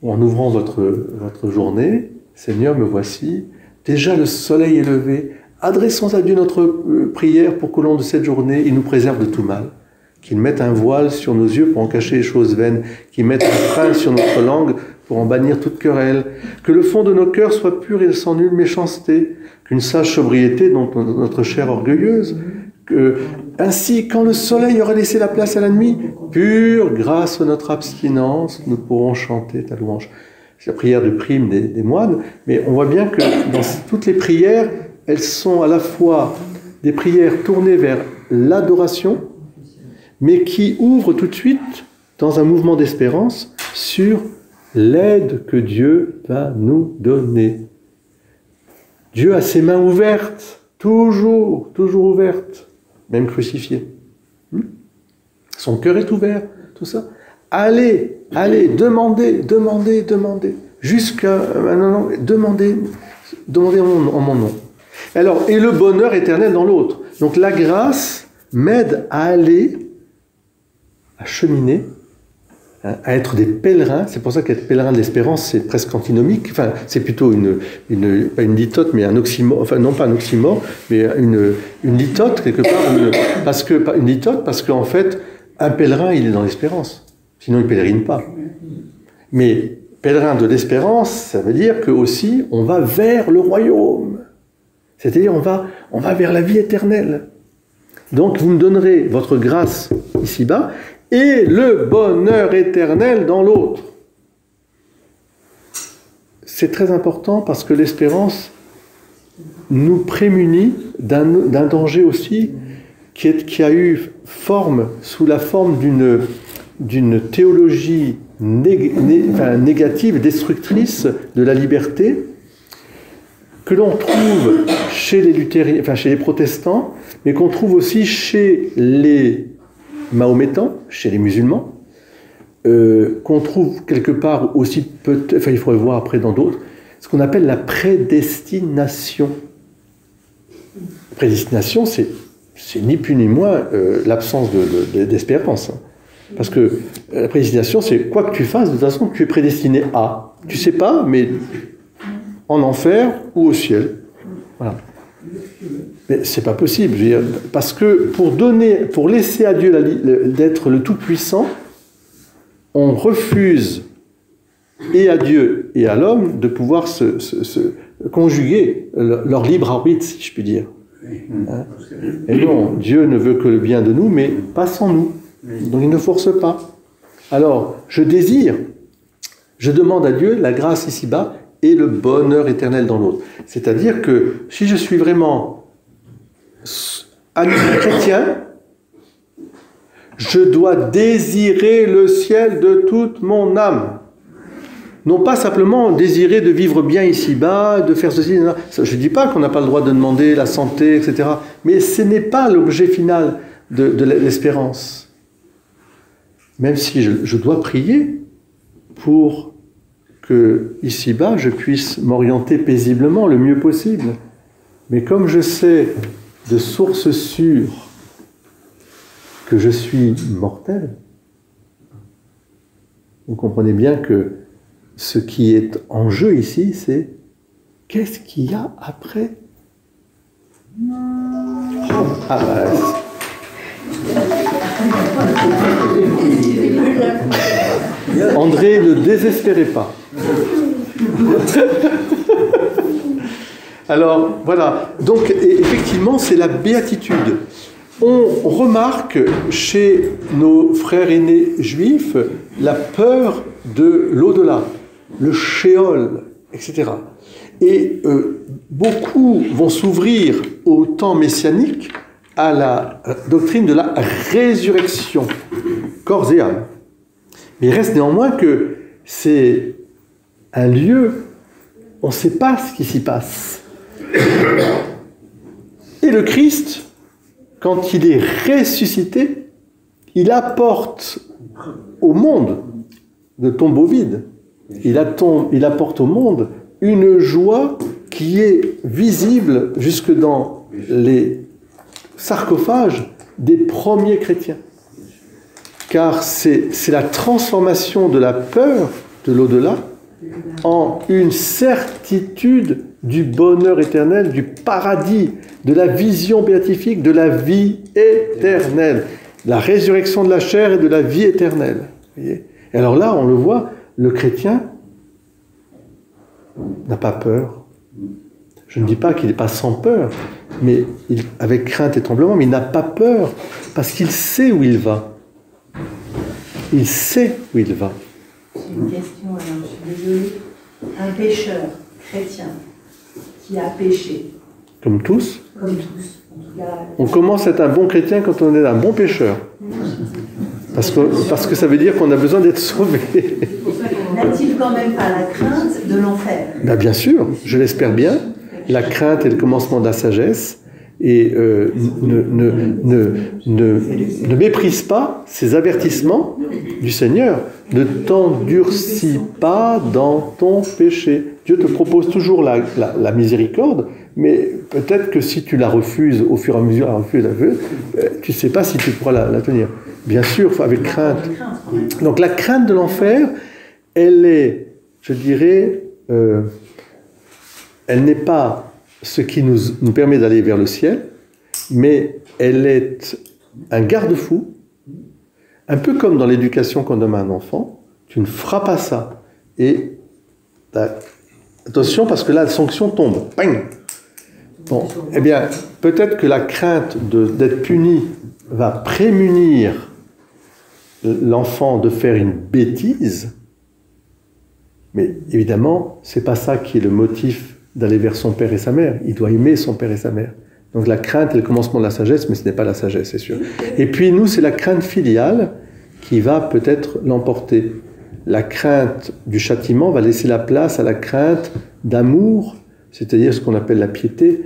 En ouvrant votre journée, Seigneur, me voici. Déjà le soleil est levé. Adressons à Dieu notre prière pour qu'au long de cette journée, il nous préserve de tout mal. Qu'il mette un voile sur nos yeux pour en cacher les choses vaines. Qu'il mette un frein sur notre langue pour en bannir toute querelle. Que le fond de nos cœurs soit pur et sans nulle méchanceté. Qu'une sage sobriété dont notre chair orgueilleuse. Que, ainsi, quand le soleil aura laissé la place à la nuit, pure grâce à notre abstinence, nous pourrons chanter ta louange. C'est la prière de prime des moines, mais on voit bien que dans toutes les prières, elles sont à la fois des prières tournées vers l'adoration, mais qui ouvrent tout de suite dans un mouvement d'espérance sur l'aide que Dieu va nous donner. Dieu a ses mains ouvertes, toujours ouvertes, même crucifié. Son cœur est ouvert, tout ça. Allez, demandez, jusqu'à maintenant, demandez en mon nom. Alors, et le bonheur éternel dans l'autre. Donc la grâce m'aide à aller, à cheminer, à être des pèlerins. C'est pour ça qu'être pèlerin de l'espérance, c'est presque antinomique. Enfin, c'est plutôt pas une litote, mais un oxymore. Enfin, non pas un oxymore, mais une litote quelque part. Parce qu'en fait, un pèlerin, il est dans l'espérance. Sinon, il ne pèlerine pas. Mais pèlerin de l'espérance, ça veut dire que aussi, on va vers le royaume. C'est-à-dire, on va vers la vie éternelle. Donc, vous me donnerez votre grâce ici-bas et le bonheur éternel dans l'autre. C'est très important parce que l'espérance nous prémunit d'un danger aussi qui a eu forme, sous la forme d'une théologie négative, destructrice de la liberté, que l'on trouve chez les luthériens, enfin chez les protestants, mais qu'on trouve aussi chez les mahométans, chez les musulmans, qu'on trouve quelque part aussi peut-être, enfin il faudrait voir après dans d'autres, ce qu'on appelle la prédestination. La prédestination, c'est ni plus ni moins l'absence d'espérance. Parce que la prédestination, c'est quoi que tu fasses, de toute façon, tu es prédestiné à. Tu sais pas, mais en enfer ou au ciel. Voilà. Mais c'est pas possible, je veux dire, parce que pour laisser à Dieu d'être le Tout-Puissant, on refuse et à Dieu et à l'homme de pouvoir se conjuguer leur libre arbitre, si je puis dire. Hein? Et non, Dieu ne veut que le bien de nous, mais pas sans nous. Donc il ne force pas. Alors, je demande à Dieu la grâce ici-bas et le bonheur éternel dans l'autre. C'est-à-dire que si je suis vraiment ami chrétien, je dois désirer le ciel de toute mon âme. Non pas simplement désirer de vivre bien ici-bas, de faire ceci. Je ne dis pas qu'on n'a pas le droit de demander la santé, etc. Mais ce n'est pas l'objet final de l'espérance. Même si je dois prier pour que ici-bas je puisse m'orienter paisiblement le mieux possible. Mais comme je sais de source sûre que je suis mortel, vous comprenez bien que ce qui est en jeu ici, c'est qu'est-ce qu'il y a après ? André, ne désespérez pas. Alors, voilà. Donc, effectivement, c'est la béatitude. On remarque chez nos frères aînés juifs la peur de l'au-delà. le Sheol, etc. Et beaucoup vont s'ouvrir au temps messianique à la doctrine de la résurrection, corps et âme. Mais il reste néanmoins que c'est un lieu, on ne sait pas ce qui s'y passe. Et le Christ, quand il est ressuscité, il apporte au monde de tombeau vide, il apporte au monde une joie qui est visible jusque dans les sarcophages des premiers chrétiens. Car c'est la transformation de la peur de l'au-delà en une certitude du bonheur éternel, du paradis, de la vision béatifique, de la vie éternelle. La résurrection de la chair et de la vie éternelle. Voyez ? Et alors là, on le voit, le chrétien n'a pas peur. Je ne dis pas qu'il n'est pas sans peur, mais avec crainte et tremblement, mais il n'a pas peur, parce qu'il sait où il va. Il sait où il va. J'ai une question, alors je suis désolée. Un pécheur chrétien qui a péché, Comme tous. comme tous, en tout cas, On commence à être un bon chrétien quand on est un bon pécheur. Parce que ça veut dire qu'on a besoin d'être sauvé. n'a-t-il quand même pas la crainte de l'enfer? Ben bien sûr, je l'espère bien. La crainte est le commencement de la sagesse. Et ne méprise pas ces avertissements du Seigneur. Ne t'endurcis pas dans ton péché. Dieu te propose toujours la miséricorde, mais peut-être que si tu la refuses au fur et à mesure, tu ne sais pas si tu pourras la tenir. Bien sûr, avec crainte. Donc la crainte de l'enfer, elle est, je dirais, elle n'est pas ce qui nous permet d'aller vers le ciel, mais elle est un garde-fou, un peu comme dans l'éducation qu'on donne à un enfant. Tu ne feras pas ça. Et attention, parce que là, la sanction tombe. Bang! Bon, eh bien, peut-être que la crainte d'être puni va prémunir l'enfant de faire une bêtise, mais évidemment, c'est pas ça qui est le motif d'aller vers son père et sa mère. Il doit aimer son père et sa mère. Donc la crainte est le commencement de la sagesse, mais ce n'est pas la sagesse, c'est sûr. Et puis nous, c'est la crainte filiale qui va peut-être l'emporter. La crainte du châtiment va laisser la place à la crainte d'amour, c'est-à-dire ce qu'on appelle la piété,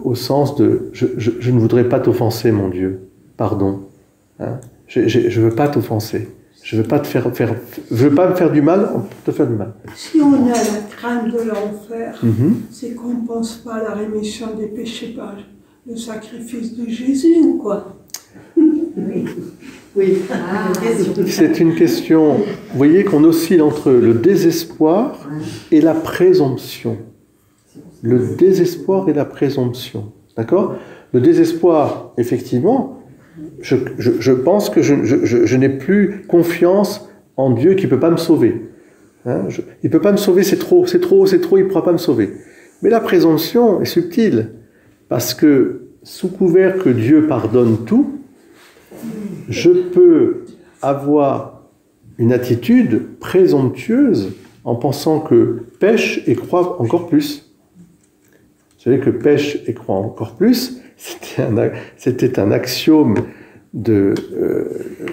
au sens de je ne voudrais pas t'offenser, mon Dieu, pardon. Hein, je ne veux pas t'offenser. Je ne veux pas je veux pas me faire du mal, te faire du mal. Si on a la crainte de l'enfer, c'est qu'on ne pense pas à la rémission des péchés par le sacrifice de Jésus ou quoi? Oui. C'est une question, vous voyez qu'on oscille entre le désespoir et la présomption. Le désespoir et la présomption. D'accord? Le désespoir, effectivement, je pense que je n'ai plus confiance en Dieu qui ne peut pas me sauver. Hein, il ne peut pas me sauver, c'est trop, il ne pourra pas me sauver. Mais la présomption est subtile, parce que sous couvert que Dieu pardonne tout, je peux avoir une attitude présomptueuse en pensant que pêche et croit encore plus. Vous savez que pêche et croit encore plus, c'était un axiome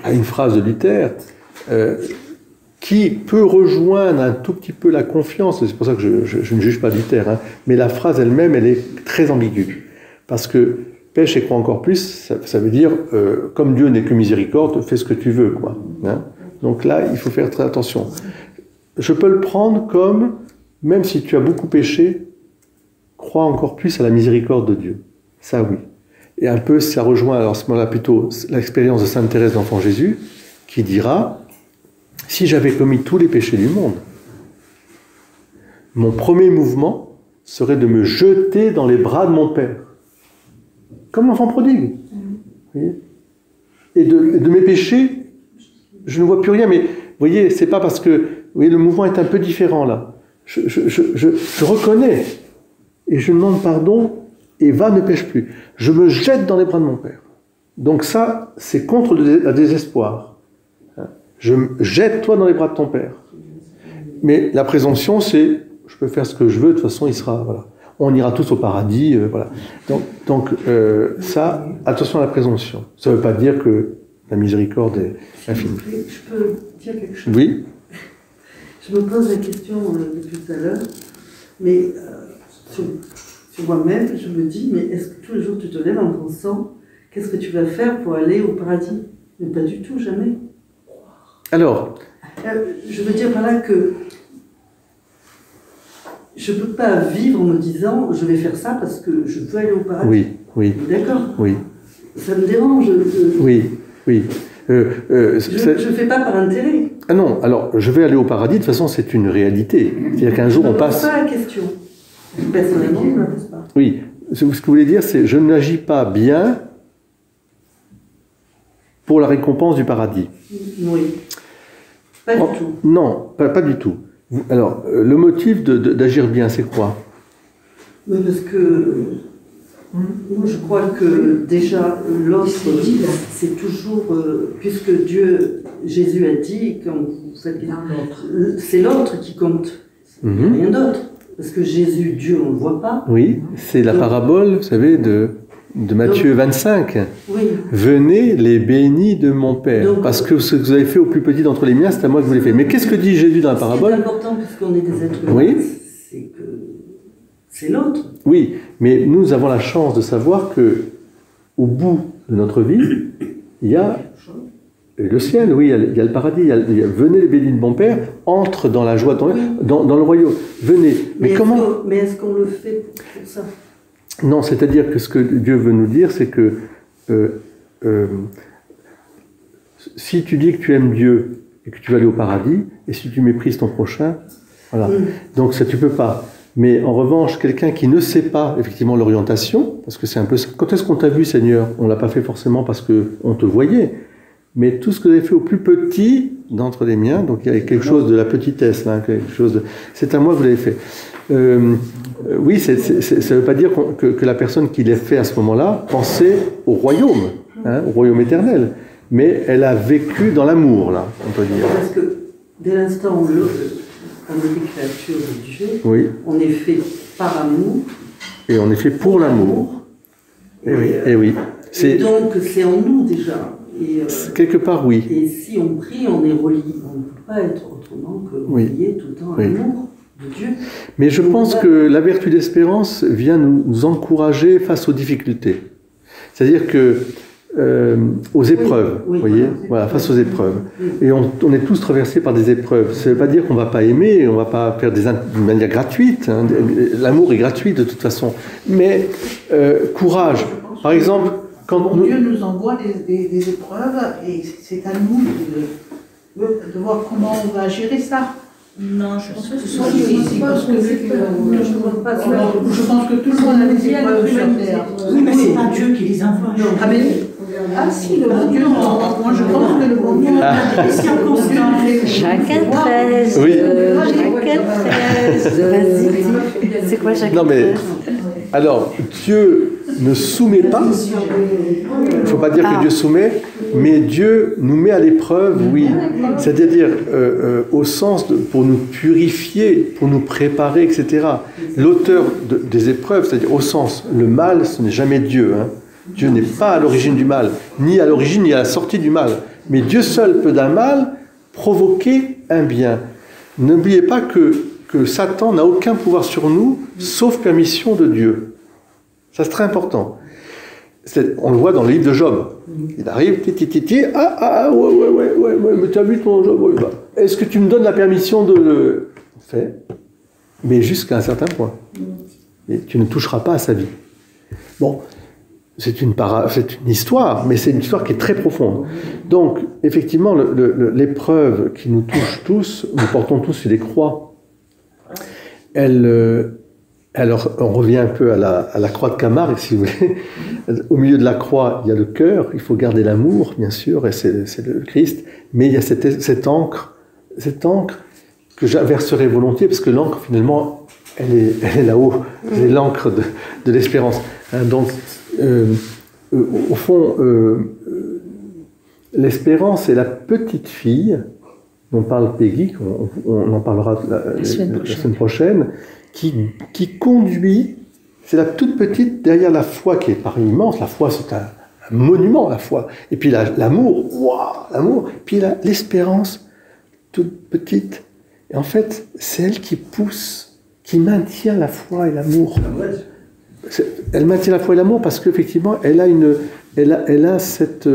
à une phrase de Luther qui peut rejoindre un tout petit peu la confiance. C'est pour ça que je ne juge pas Luther, hein, mais la phrase elle-même, elle est très ambiguë. Parce que pêche et croit encore plus, ça veut dire comme Dieu n'est que miséricorde, fais ce que tu veux, quoi. Hein. Donc là, il faut faire très attention. Je peux le prendre comme, même si tu as beaucoup péché, crois encore plus à la miséricorde de Dieu. Ça, oui. Et un peu, ça rejoint, alors à ce moment-là, plutôt l'expérience de Sainte Thérèse d'Enfant Jésus, qui dira, si j'avais commis tous les péchés du monde, mon premier mouvement serait de me jeter dans les bras de mon Père. Comme l'enfant prodigue. Vous voyez ? Et de mes péchés, je ne vois plus rien, mais vous voyez, c'est pas parce que, vous voyez, le mouvement est un peu différent là. Je reconnais, et je demande pardon, et ne pêche plus. Je me jette dans les bras de mon Père. Donc ça, c'est contre le désespoir. Jette-toi dans les bras de ton Père. mais la présomption, c'est je peux faire ce que je veux, de toute façon, il sera. Voilà. On ira tous au paradis. Voilà. Donc ça, attention à la présomption. Ça ne veut pas dire que la miséricorde est infinie. Je peux dire quelque chose? Oui. Je me pose la question depuis tout à l'heure, mais sur moi-même, je me dis, mais est-ce que tous les jours tu te lèves en pensant, qu'est-ce que tu vas faire pour aller au paradis? Mais pas du tout, jamais. Alors, je veux dire par là que je ne peux pas vivre en me disant, je vais faire ça parce que je veux aller au paradis. oui, oui. D'accord? Oui. Ça me dérange. Oui, oui. Je ne fais pas par intérêt. Ah non, alors je vais aller au paradis, de toute façon c'est une réalité. C'est-à-dire qu'un jour on passe... Je ne pose pas la question. Personnellement, je ne la pose pas. Oui, ce que vous voulez dire c'est je n'agis pas bien pour la récompense du paradis. Oui. Pas du tout. Non, pas du tout. Alors, le motif d'agir bien, c'est quoi? Parce que moi, je crois que déjà, l'autre, c'est toujours, puisque Jésus a dit, quand vous faites c'est l'autre qui compte, rien d'autre. Parce que Jésus, Dieu, on ne le voit pas. Oui, c'est la parabole, vous savez, de Matthieu 25. Oui. Venez les bénis de mon Père. Parce que ce que vous avez fait au plus petit d'entre les miens, c'est à moi que vous l'avez fait. Mais qu'est-ce que dit Jésus dans la parabole? Ce qui est important, puisqu'on est des êtres humains, oui. C'est que c'est l'autre. Oui, mais nous avons la chance de savoir que au bout de notre vie, il y a le ciel, oui, il y a le paradis. Venez les bénis de mon Père, entre dans la joie, dans le royaume. Venez. Mais comment? Mais est-ce qu'on le fait pour ça? Non, c'est-à-dire que ce que Dieu veut nous dire, c'est que si tu dis que tu aimes Dieu et que tu vas aller au paradis, et si tu méprises ton prochain, voilà. Donc ça, tu peux pas. Mais en revanche, quelqu'un qui ne sait pas effectivement l'orientation, parce que c'est un peu ça. Quand est-ce qu'on t'a vu, Seigneur? On l'a pas fait forcément parce qu'on te voyait, mais tout ce que vous avez fait au plus petit d'entre les miens, donc il y a quelque chose de la petitesse, là, quelque chose de... C'est à moi que vous l'avez fait. Oui, ça ne veut pas dire que la personne qui l'a fait à ce moment-là pensait au royaume éternel, mais elle a vécu dans l'amour, là, on peut dire. Parce que dès l'instant où on est des créatures de Dieu, oui. On est fait par amour. Et on est fait pour l'amour. Et oui. Et donc c'est en nous déjà. Quelque part, oui. Et si on prie, on est relié. On ne peut pas être autrement que relié tout le temps à l'amour de Dieu. Mais je pense que la vertu d'espérance vient nous encourager face aux difficultés. C'est-à-dire que aux épreuves, vous voyez, voilà, face aux épreuves. Et on est tous traversés par des épreuves. Ça ne veut pas dire qu'on ne va pas aimer, on ne va pas faire d'une manière gratuite. Hein. L'amour est gratuit de toute façon. Mais courage. Par exemple, quand Dieu nous envoie des épreuves et c'est à nous de voir comment on va gérer ça. Non, je pense que ce soit ici, parce que je pense que tout le monde a des épreuves sur Terre. Oui, mais c'est pas Dieu qui les envoie. Ah si, le bon Dieu, moi je pense que le bon Dieu... Chacun 13. Oui. Chacun 13. Vas-y. C'est quoi chacun 13? Non mais, alors, Dieu ne soumet pas, il ne faut pas dire que Dieu soumet, mais Dieu nous met à l'épreuve, oui. C'est-à-dire au sens pour nous purifier, pour nous préparer, etc. L'auteur des épreuves, c'est-à-dire au sens, le mal, ce n'est jamais Dieu. Hein. Dieu n'est pas à l'origine du mal, ni à l'origine, ni à la sortie du mal. Mais Dieu seul peut d'un mal provoquer un bien. N'oubliez pas que Satan n'a aucun pouvoir sur nous, sauf permission de Dieu. Ça, c'est très important. On le voit dans le livre de Job. Il arrive, ouais, mais tu as vu ton Job, ouais, bah. Est-ce que tu me donnes la permission de le faire? Mais jusqu'à un certain point. Et tu ne toucheras pas à sa vie. Bon, c'est une histoire, mais c'est une histoire qui est très profonde. Donc, effectivement, l'épreuve qui nous touche tous, nous portons tous sur des croix. Alors, on revient un peu à la croix de Camargue, si vous voulez. Au milieu de la croix, il y a le cœur, il faut garder l'amour, bien sûr, et c'est le Christ, mais il y a cette encre que j'inverserai volontiers, parce que l'encre, finalement, elle est là-haut, c'est l'encre de l'espérance. Hein, donc, au fond, l'espérance est la petite fille dont parle Peggy, on en parlera la semaine prochaine, qui conduit, c'est la toute petite derrière la foi qui est par immense. La foi, c'est un monument, la foi. Et puis l'amour, waouh, l'amour. Puis l'espérance, toute petite. Et en fait, c'est elle qui pousse, qui maintient la foi et l'amour. Elle maintient la foi et l'amour parce qu'effectivement, elle a cette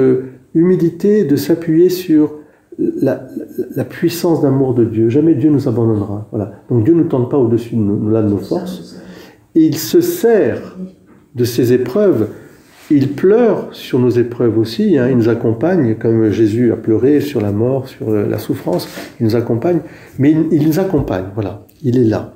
humilité de s'appuyer sur la puissance d'amour de Dieu. Jamais Dieu nous abandonnera. Voilà. Donc Dieu ne nous tente pas au-dessus de nos forces. Et il se sert de ces épreuves. Il pleure sur nos épreuves aussi. Hein. Il nous accompagne, comme Jésus a pleuré sur la mort, sur la souffrance. Il nous accompagne. Mais il nous accompagne. Voilà. Il est là.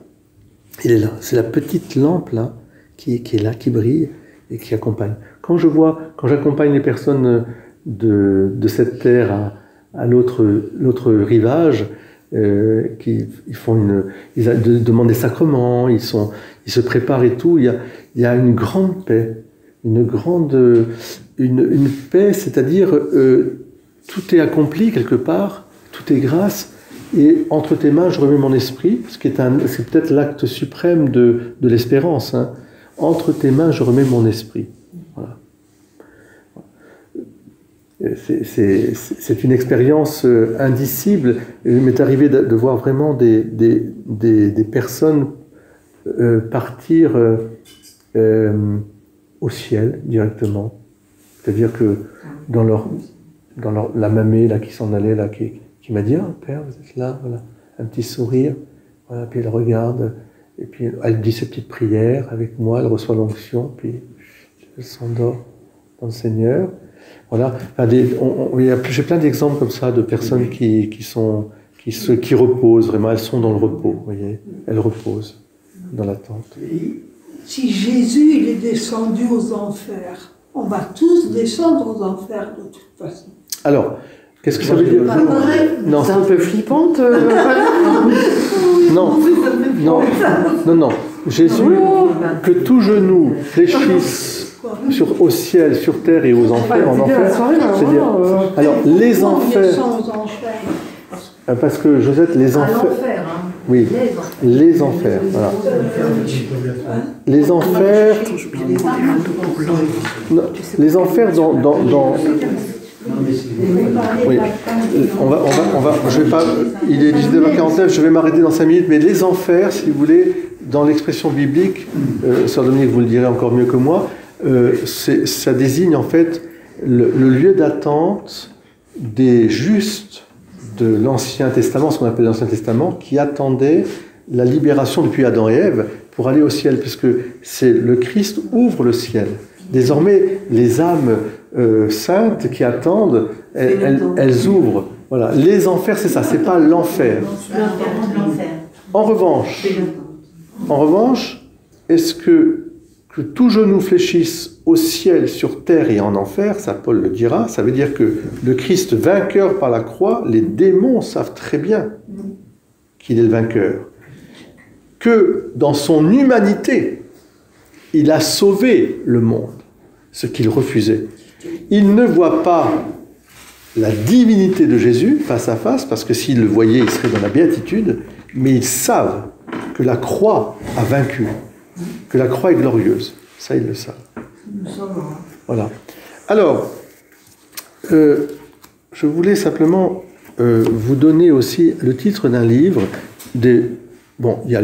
Il est là. C'est la petite lampe là qui est là, qui brille et qui accompagne. Quand j'accompagne les personnes de cette terre à l'autre rivage, ils demandent des sacrements, ils se préparent et tout. Il y a une grande paix, une paix, c'est-à-dire tout est accompli quelque part, tout est grâce. Et entre tes mains, je remets mon esprit, c'est peut-être l'acte suprême de l'espérance. Hein. Entre tes mains, je remets mon esprit. Voilà. C'est une expérience indicible. Il m'est arrivé de voir vraiment des personnes partir au ciel directement. C'est-à-dire que dans la mamée là, qui s'en allait, là, qui m'a dit « Ah, Père, vous êtes là », voilà, un petit sourire, voilà, puis elle regarde, et puis elle dit ses petites prières avec moi, elle reçoit l'onction, puis elle s'endort dans le Seigneur. Voilà. J'ai plein d'exemples comme ça de personnes qui reposent vraiment, elles sont dans le repos, vous voyez, elles reposent dans l'attente. Si Jésus il est descendu aux enfers, on va tous descendre aux enfers de toute façon. Alors, qu'est-ce que ça veut dire? Non. C'est un peu flippante. Non. Jésus, que tout genou fléchisse au ciel, sur terre et aux enfers, en enfer. C'est-à-dire, alors, les enfers. Parce que Josette, les enfers. Oui, les enfers. Voilà. Les enfers. Les enfers dans oui, je vais pas, il est 19h49, je vais m'arrêter dans 5 minutes, mais les enfers, si vous voulez, dans l'expression biblique, Sœur Dominique vous le direz encore mieux que moi, ça désigne en fait le lieu d'attente des justes de l'Ancien Testament, ce qu'on appelle l'Ancien Testament, qui attendaient la libération depuis Adam et Ève pour aller au ciel, puisque le Christ ouvre le ciel. Désormais, les âmes saintes qui attendent, elles ouvrent. Voilà. Les enfers, c'est ça, c'est pas l'enfer. En revanche, est-ce que tout genou fléchisse au ciel, sur terre et en enfer, ça Paul le dira, ça veut dire que le Christ vainqueur par la croix, les démons savent très bien qu'il est le vainqueur. Que dans son humanité, il a sauvé le monde, ce qu'il refusait. Il ne voit pas la divinité de Jésus face à face, parce que s'il le voyait, il serait dans la béatitude, mais ils savent que la croix a vaincu, que la croix est glorieuse. Ça, ils le savent. Voilà. Alors, je voulais simplement vous donner aussi le titre d'un livre. Bon, il y a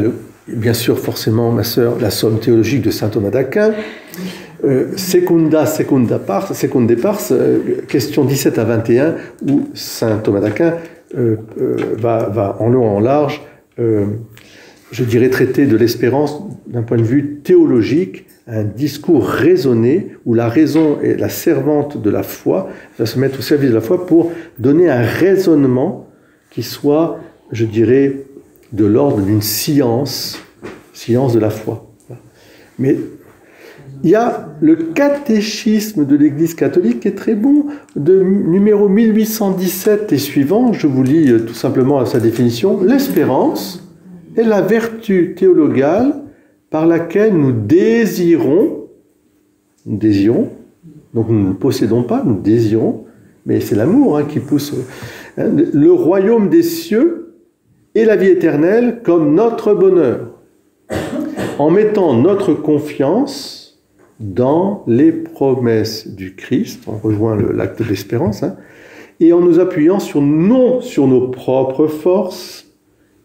bien sûr, forcément, ma sœur, la somme théologique de saint Thomas d'Aquin. Secunde pars, question 17 à 21, où saint Thomas d'Aquin va en long et en large, je dirais, traiter de l'espérance d'un point de vue théologique, un discours raisonné, où la raison est la servante de la foi, va se mettre au service de la foi pour donner un raisonnement qui soit, je dirais, de l'ordre d'une science de la foi. Mais il y a le catéchisme de l'Église catholique qui est très bon, de numéro 1817 et suivant, je vous lis tout simplement sa définition. L'espérance est la vertu théologale par laquelle nous désirons, donc nous ne possédons pas, nous désirons, mais c'est l'amour qui pousse, Le royaume des cieux et la vie éternelle comme notre bonheur, en mettant notre confiance dans les promesses du Christ, on rejoint l'acte de l'espérance, et en nous appuyant non sur nos propres forces,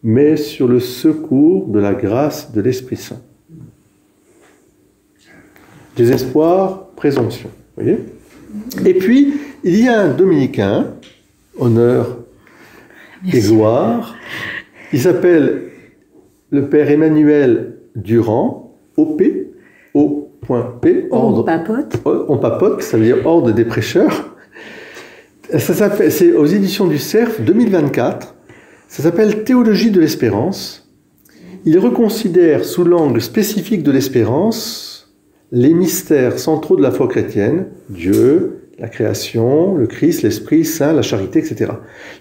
mais sur le secours de la grâce de l'Esprit Saint. Désespoir, présomption. Vous voyez ? Et puis, il y a un dominicain, honneur et gloire, il s'appelle le Père Emmanuel Durand, OP, O.P, On papote. On papote, ça veut dire Ordre des prêcheurs. C'est aux éditions du Cerf 2024. Ça s'appelle Théologie de l'espérance. Il reconsidère sous l'angle spécifique de l'espérance les mystères centraux de la foi chrétienne, Dieu, la création, le Christ, l'Esprit Saint, la charité, etc.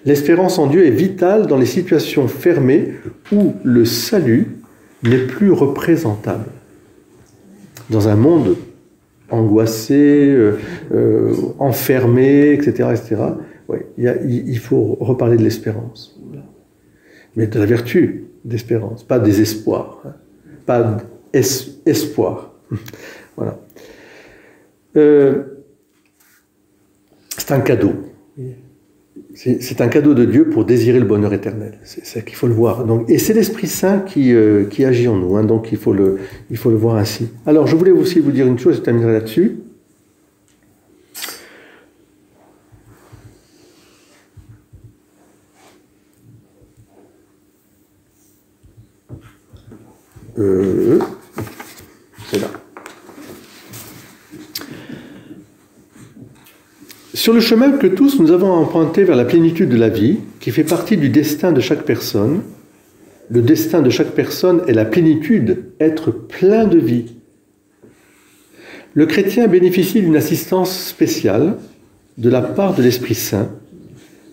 L'espérance en Dieu est vitale dans les situations fermées où le salut n'est plus représentable. Dans un monde angoissé, enfermé, etc., ouais, il faut reparler de l'espérance. Mais de la vertu d'espérance, pas désespoir, pas espoir. Voilà. C'est un cadeau. C'est un cadeau de Dieu pour désirer le bonheur éternel. C'est ça qu'il faut le voir. Donc, et c'est l'Esprit Saint qui agit en nous. Donc il faut le voir ainsi. Alors je voulais aussi vous dire une chose, je terminerai là-dessus. C'est là. Sur le chemin que tous nous avons emprunté vers la plénitude de la vie, qui fait partie du destin de chaque personne, le destin de chaque personne est la plénitude, être plein de vie. Le chrétien bénéficie d'une assistance spéciale de la part de l'Esprit Saint,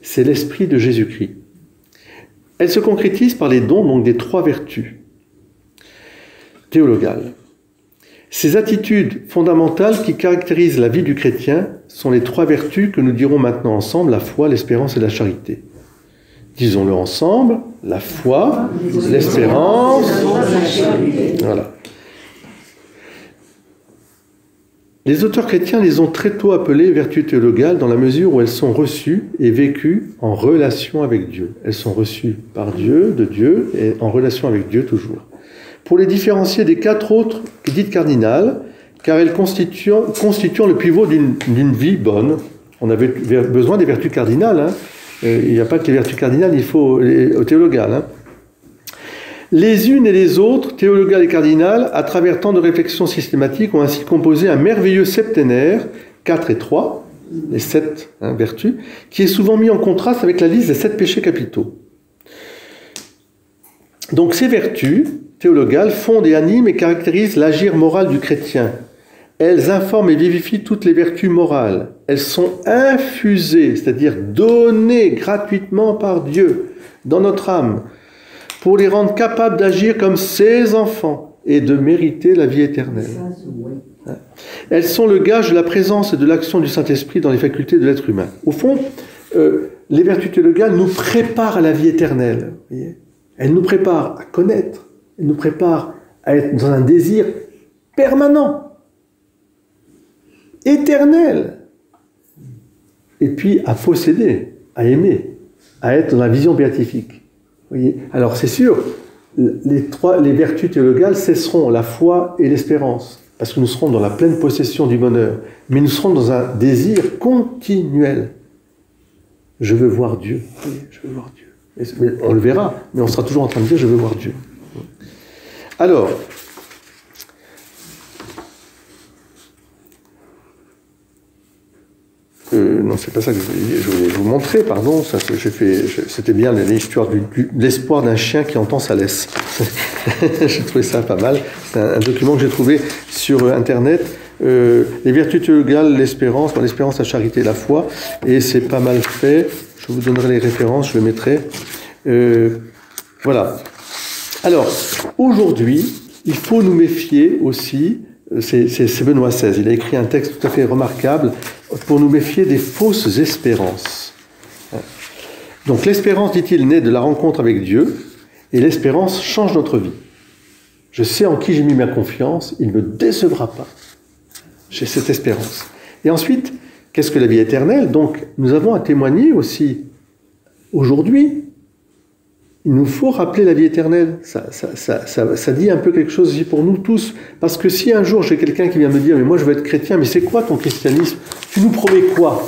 c'est l'Esprit de Jésus-Christ. Elle se concrétise par les dons donc des 3 vertus théologales. Ces attitudes fondamentales qui caractérisent la vie du chrétien sont les 3 vertus que nous dirons maintenant ensemble, la foi, l'espérance et la charité. Disons-le ensemble, la foi, l'espérance, voilà. Les auteurs chrétiens les ont très tôt appelées vertus théologales dans la mesure où elles sont reçues et vécues en relation avec Dieu. Elles sont reçues par Dieu, de Dieu, et en relation avec Dieu toujours. Pour les différencier des 4 autres dites cardinales, car elles constituent le pivot d'une vie bonne. On avait besoin des vertus cardinales. Il n'y a pas que les vertus cardinales, il faut les théologales. Les unes et les autres, théologales et cardinales, à travers tant de réflexions systématiques, ont ainsi composé un merveilleux septénaire, 4 et 3, les 7 vertus, qui est souvent mis en contraste avec la liste des 7 péchés capitaux. Donc ces vertus théologales fondent et animent et caractérisent l'agir moral du chrétien. Elles informent et vivifient toutes les vertus morales. Elles sont infusées, c'est-à-dire données gratuitement par Dieu dans notre âme, pour les rendre capables d'agir comme ses enfants et de mériter la vie éternelle. Elles sont le gage de la présence et de l'action du Saint-Esprit dans les facultés de l'être humain. Au fond, les vertus théologales nous préparent à la vie éternelle. Vous voyez ? Elles nous préparent à connaître, elles nous préparent à être dans un désir permanent, éternel, et puis à posséder, à aimer, à être dans la vision béatifique. Vous voyez ? Alors c'est sûr, les vertus théologales cesseront, la foi et l'espérance, parce que nous serons dans la pleine possession du bonheur, mais nous serons dans un désir continuel. Je veux voir Dieu, vous voyez, je veux voir Dieu. Mais on le verra, mais on sera toujours en train de dire « je veux voir Dieu ». Alors, non, c'est pas ça que je voulais vous montrer, pardon, c'était bien l'histoire de l'espoir d'un chien qui entend sa laisse. J'ai trouvé ça pas mal, c'est un document que j'ai trouvé sur Internet, les vertus théologales, l'espérance, la charité et la foi, et c'est pas mal fait. Je vous donnerai les références, je les mettrai. Voilà. Alors, aujourd'hui, il faut nous méfier aussi, c'est Benoît XVI, il a écrit un texte tout à fait remarquable, pour nous méfier des fausses espérances. Donc l'espérance, dit-il, naît de la rencontre avec Dieu, et l'espérance change notre vie. Je sais en qui j'ai mis ma confiance, il ne me décevra pas. J'ai cette espérance. Et ensuite, qu'est-ce que la vie éternelle? Donc, nous avons à témoigner aussi. Aujourd'hui, il nous faut rappeler la vie éternelle. Ça dit un peu quelque chose aussi pour nous tous. Parce que si un jour j'ai quelqu'un qui vient me dire « Mais moi je veux être chrétien, mais c'est quoi ton christianisme? Tu nous promets quoi ?»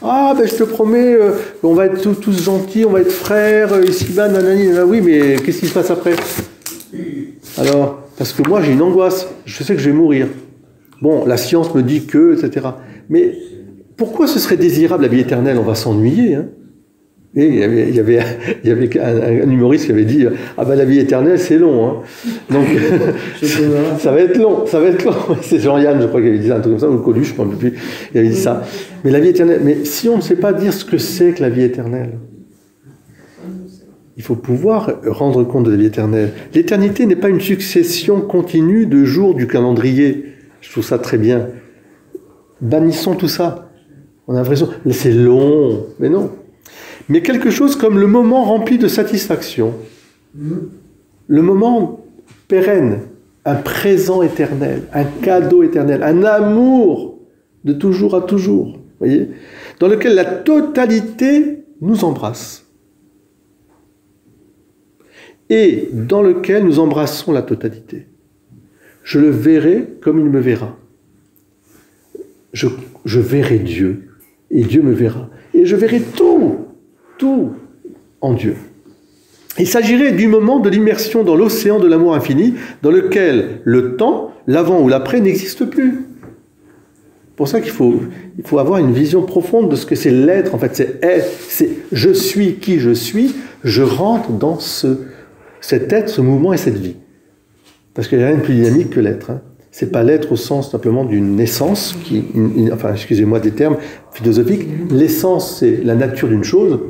Ah, ben je te promets, on va être tous gentils, on va être frères, ici-bas, nanani, nanana. Oui, mais qu'est-ce qui se passe après? Alors, parce que moi j'ai une angoisse, je sais que je vais mourir. Bon, la science me dit que, etc. Mais pourquoi ce serait désirable la vie éternelle? On va s'ennuyer, hein. Et il y avait un humoriste qui avait dit « Ah ben la vie éternelle, c'est long. Hein. » Donc, ça va être long. C'est Jean-Yann, je crois, qui avait dit un truc comme ça, ou Coluche, je ne sais plus, il avait dit ça. Mais la vie éternelle, mais si on ne sait pas dire ce que c'est que la vie éternelle, il faut pouvoir rendre compte de la vie éternelle. L'éternité n'est pas une succession continue de jours du calendrier. Je trouve ça très bien. Bannissons tout ça. On a l'impression, c'est long, mais non. Mais quelque chose comme le moment rempli de satisfaction, le moment pérenne, un présent éternel, un cadeau éternel, un amour de toujours à toujours, voyez, dans lequel la totalité nous embrasse et dans lequel nous embrassons la totalité. Je le verrai comme il me verra. Je verrai Dieu et Dieu me verra. Et je verrai tout en Dieu. Il s'agirait du moment de l'immersion dans l'océan de l'amour infini, dans lequel le temps, l'avant ou l'après, n'existe plus. C'est pour ça qu'il faut avoir une vision profonde de ce que c'est l'être. En fait, c'est je suis qui je suis, je rentre dans cet être, ce mouvement et cette vie. Parce qu'il n'y a rien de plus dynamique que l'être. Hein. C'est pas l'être au sens simplement d'une essence, enfin, excusez-moi des termes philosophiques. L'essence, c'est la nature d'une chose.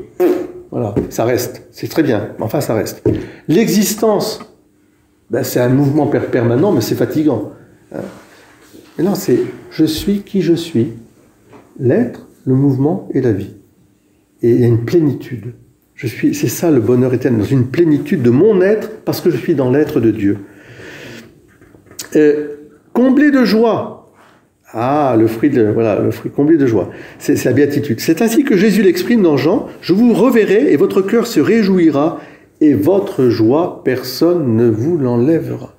Voilà, ça reste. C'est très bien, mais enfin, ça reste. L'existence, ben, c'est un mouvement permanent, mais c'est fatigant. Et là, c'est je suis qui je suis. L'être, le mouvement et la vie. Et il y a une plénitude. C'est ça le bonheur éternel, dans une plénitude de mon être, parce que je suis dans l'être de Dieu. Comblé de joie. Ah, le fruit comblé de joie. C'est la béatitude. C'est ainsi que Jésus l'exprime dans Jean. Je vous reverrai et votre cœur se réjouira et votre joie, personne ne vous l'enlèvera.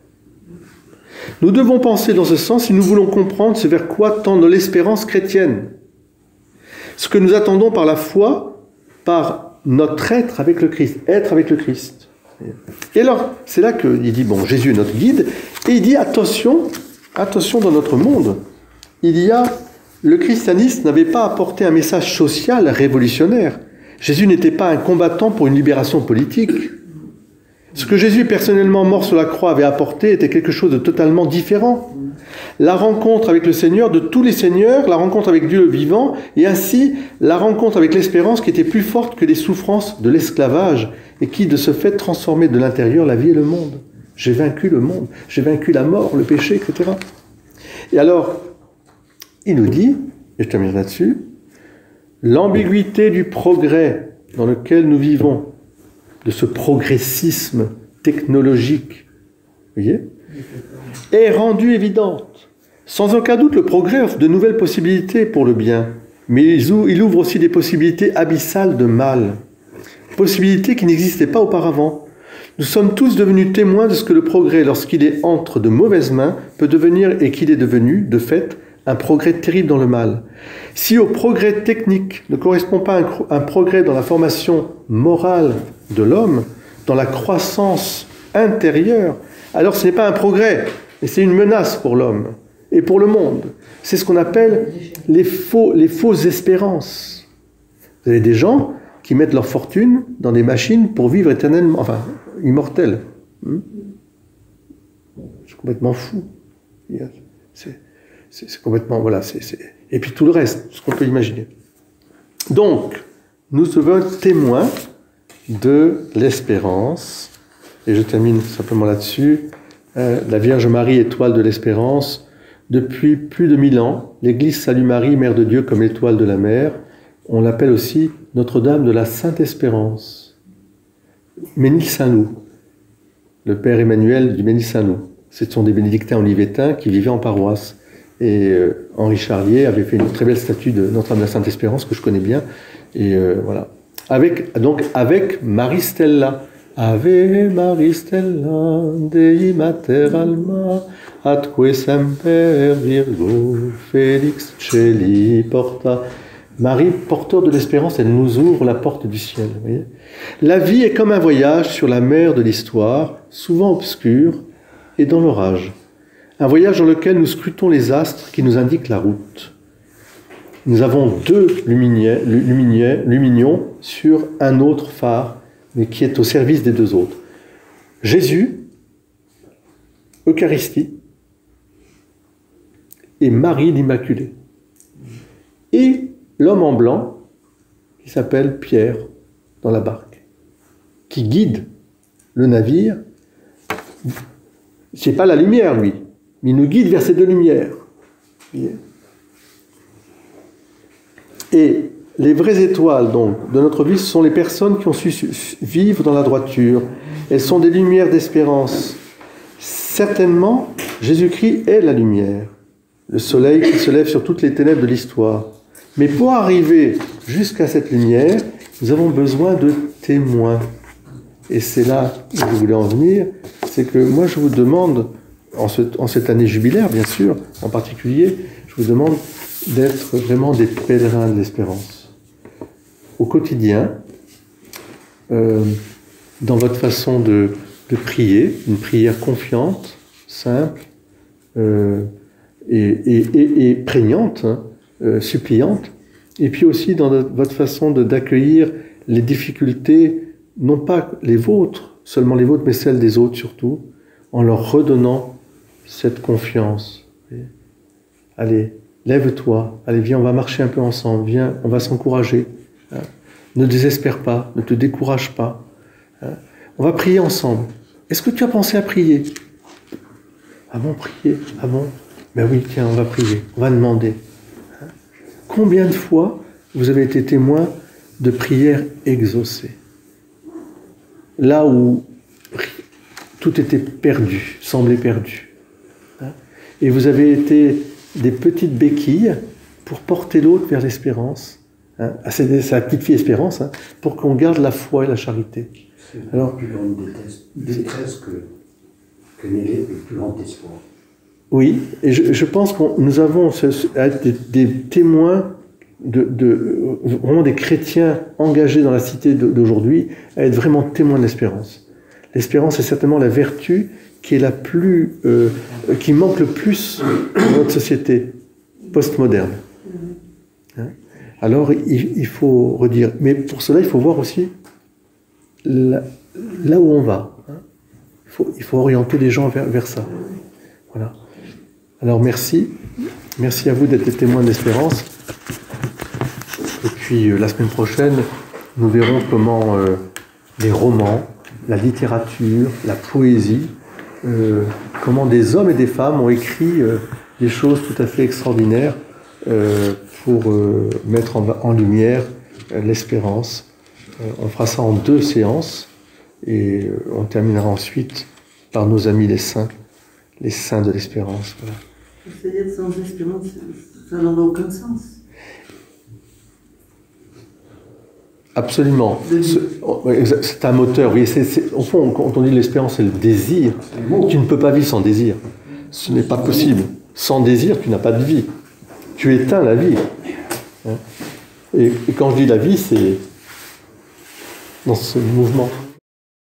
Nous devons penser dans ce sens si nous voulons comprendre ce vers quoi tend l'espérance chrétienne. Ce que nous attendons par la foi, par notre être avec le Christ. Être avec le Christ. Et alors, c'est là qu'il dit, bon, Jésus est notre guide, et il dit, attention dans notre monde. Le christianisme n'avait pas apporté un message social révolutionnaire. Jésus n'était pas un combattant pour une libération politique. Ce que Jésus, personnellement mort sur la croix, avait apporté était quelque chose de totalement différent. La rencontre avec le Seigneur de tous les seigneurs, la rencontre avec Dieu le vivant, et ainsi la rencontre avec l'espérance qui était plus forte que les souffrances de l'esclavage, et qui, de ce fait, transformait de l'intérieur la vie et le monde. J'ai vaincu le monde, j'ai vaincu la mort, le péché, etc. Et alors, il nous dit, et je termine là-dessus, l'ambiguïté du progrès dans lequel nous vivons, de ce progressisme technologique, vous voyez, est rendue évidente. Sans aucun doute, le progrès offre de nouvelles possibilités pour le bien, mais il ouvre aussi des possibilités abyssales de mal, possibilités qui n'existaient pas auparavant. Nous sommes tous devenus témoins de ce que le progrès, lorsqu'il est entre de mauvaises mains, peut devenir et qu'il est devenu, de fait, un progrès terrible dans le mal. Si au progrès technique ne correspond pas un progrès dans la formation morale de l'homme, dans la croissance intérieure, alors ce n'est pas un progrès, mais c'est une menace pour l'homme et pour le monde. C'est ce qu'on appelle les fausses espérances. Vous avez des gens qui mettent leur fortune dans des machines pour vivre éternellement, enfin, immortels. C'est complètement fou. C'est complètement, voilà, et puis tout le reste, ce qu'on peut imaginer. Donc, nous sommes témoins de l'espérance, et je termine simplement là-dessus. La Vierge Marie, étoile de l'espérance, depuis plus de 1000 ans, l'Église salue Marie, Mère de Dieu, comme l'étoile de la mer. On l'appelle aussi Notre-Dame de la Sainte-Espérance, Ménil-Saint-Loup, le père Emmanuel du Ménil-Saint-Loup. Ce sont des bénédictins olivétains qui vivaient en paroisse. Et Henri Charlier avait fait une très belle statue de Notre-Dame de la Sainte-Espérance que je connais bien. Et voilà. Avec Marie Stella. Ave Marie Stella, Dei Mater Alma, atque semper Virgo, Felix Celi porta. Marie, porteur de l'espérance, elle nous ouvre la porte du ciel. Vous voyez ? La vie est comme un voyage sur la mer de l'histoire, souvent obscure et dans l'orage. Un voyage dans lequel nous scrutons les astres qui nous indiquent la route. Nous avons 2 luminions sur un autre phare, mais qui est au service des 2 autres. Jésus, Eucharistie, et Marie l'Immaculée. Et l'homme en blanc, qui s'appelle Pierre, dans la barque, qui guide le navire. C'est pas la lumière, lui, mais il nous guide vers ces 2 lumières. Et les vraies étoiles donc, de notre vie, ce sont les personnes qui ont su vivre dans la droiture. Elles sont des lumières d'espérance. Certainement, Jésus-Christ est la lumière, le soleil qui se lève sur toutes les ténèbres de l'histoire. Mais pour arriver jusqu'à cette lumière, nous avons besoin de témoins. Et c'est là où je voulais en venir, c'est que moi je vous demande, en cette année jubilaire bien sûr, en particulier, je vous demande d'être vraiment des pèlerins de l'espérance. Au quotidien, dans votre façon de prier, une prière confiante, simple et prégnante, hein, suppliante, et puis aussi dans votre façon d'accueillir les difficultés, non pas les vôtres, seulement les vôtres, mais celles des autres surtout, en leur redonnant cette confiance. Allez, lève-toi, allez, viens, on va marcher un peu ensemble, viens, on va s'encourager. Hein. Ne désespère pas, ne te décourage pas. Hein. On va prier ensemble. Est-ce que tu as pensé à prier? Ah bon, prier? Ah bon? Ben oui, tiens, on va prier, on va demander. Hein. Combien de fois vous avez été témoin de prières exaucées? Là où tout était perdu, semblait perdu. Hein. Et vous avez été des petites béquilles pour porter l'autre vers l'espérance. Hein. Ah, c'est sa petite fille Espérance, hein, pour qu'on garde la foi et la charité. C'est alors plus grande détresse que n'est le plus grand espoir. Oui, et je pense que nous avons à être des témoins, vraiment des chrétiens engagés dans la cité d'aujourd'hui, à être vraiment témoins de l'espérance. L'espérance est certainement la vertu qui est la plus, qui manque le plus dans notre société postmoderne. Hein? Alors il faut redire, mais pour cela il faut voir aussi là où on va. Hein? Il faut orienter les gens vers ça. Voilà. Alors merci à vous d'être des témoins de l'espérance. Et puis la semaine prochaine, nous verrons comment les romans, la littérature, la poésie, comment des hommes et des femmes ont écrit des choses tout à fait extraordinaires pour mettre en lumière l'espérance. On fera ça en 2 séances et on terminera ensuite par nos amis les saints de l'espérance. Voilà. C'est-à-dire sans espérance, ça n'aurait aucun sens. Absolument. C'est un moteur. Oui, au fond, quand on dit l'espérance, c'est le désir. Tu ne peux pas vivre sans désir. Ce n'est pas possible. Sans désir, tu n'as pas de vie. Tu éteins la vie. Et quand je dis la vie, c'est dans ce mouvement.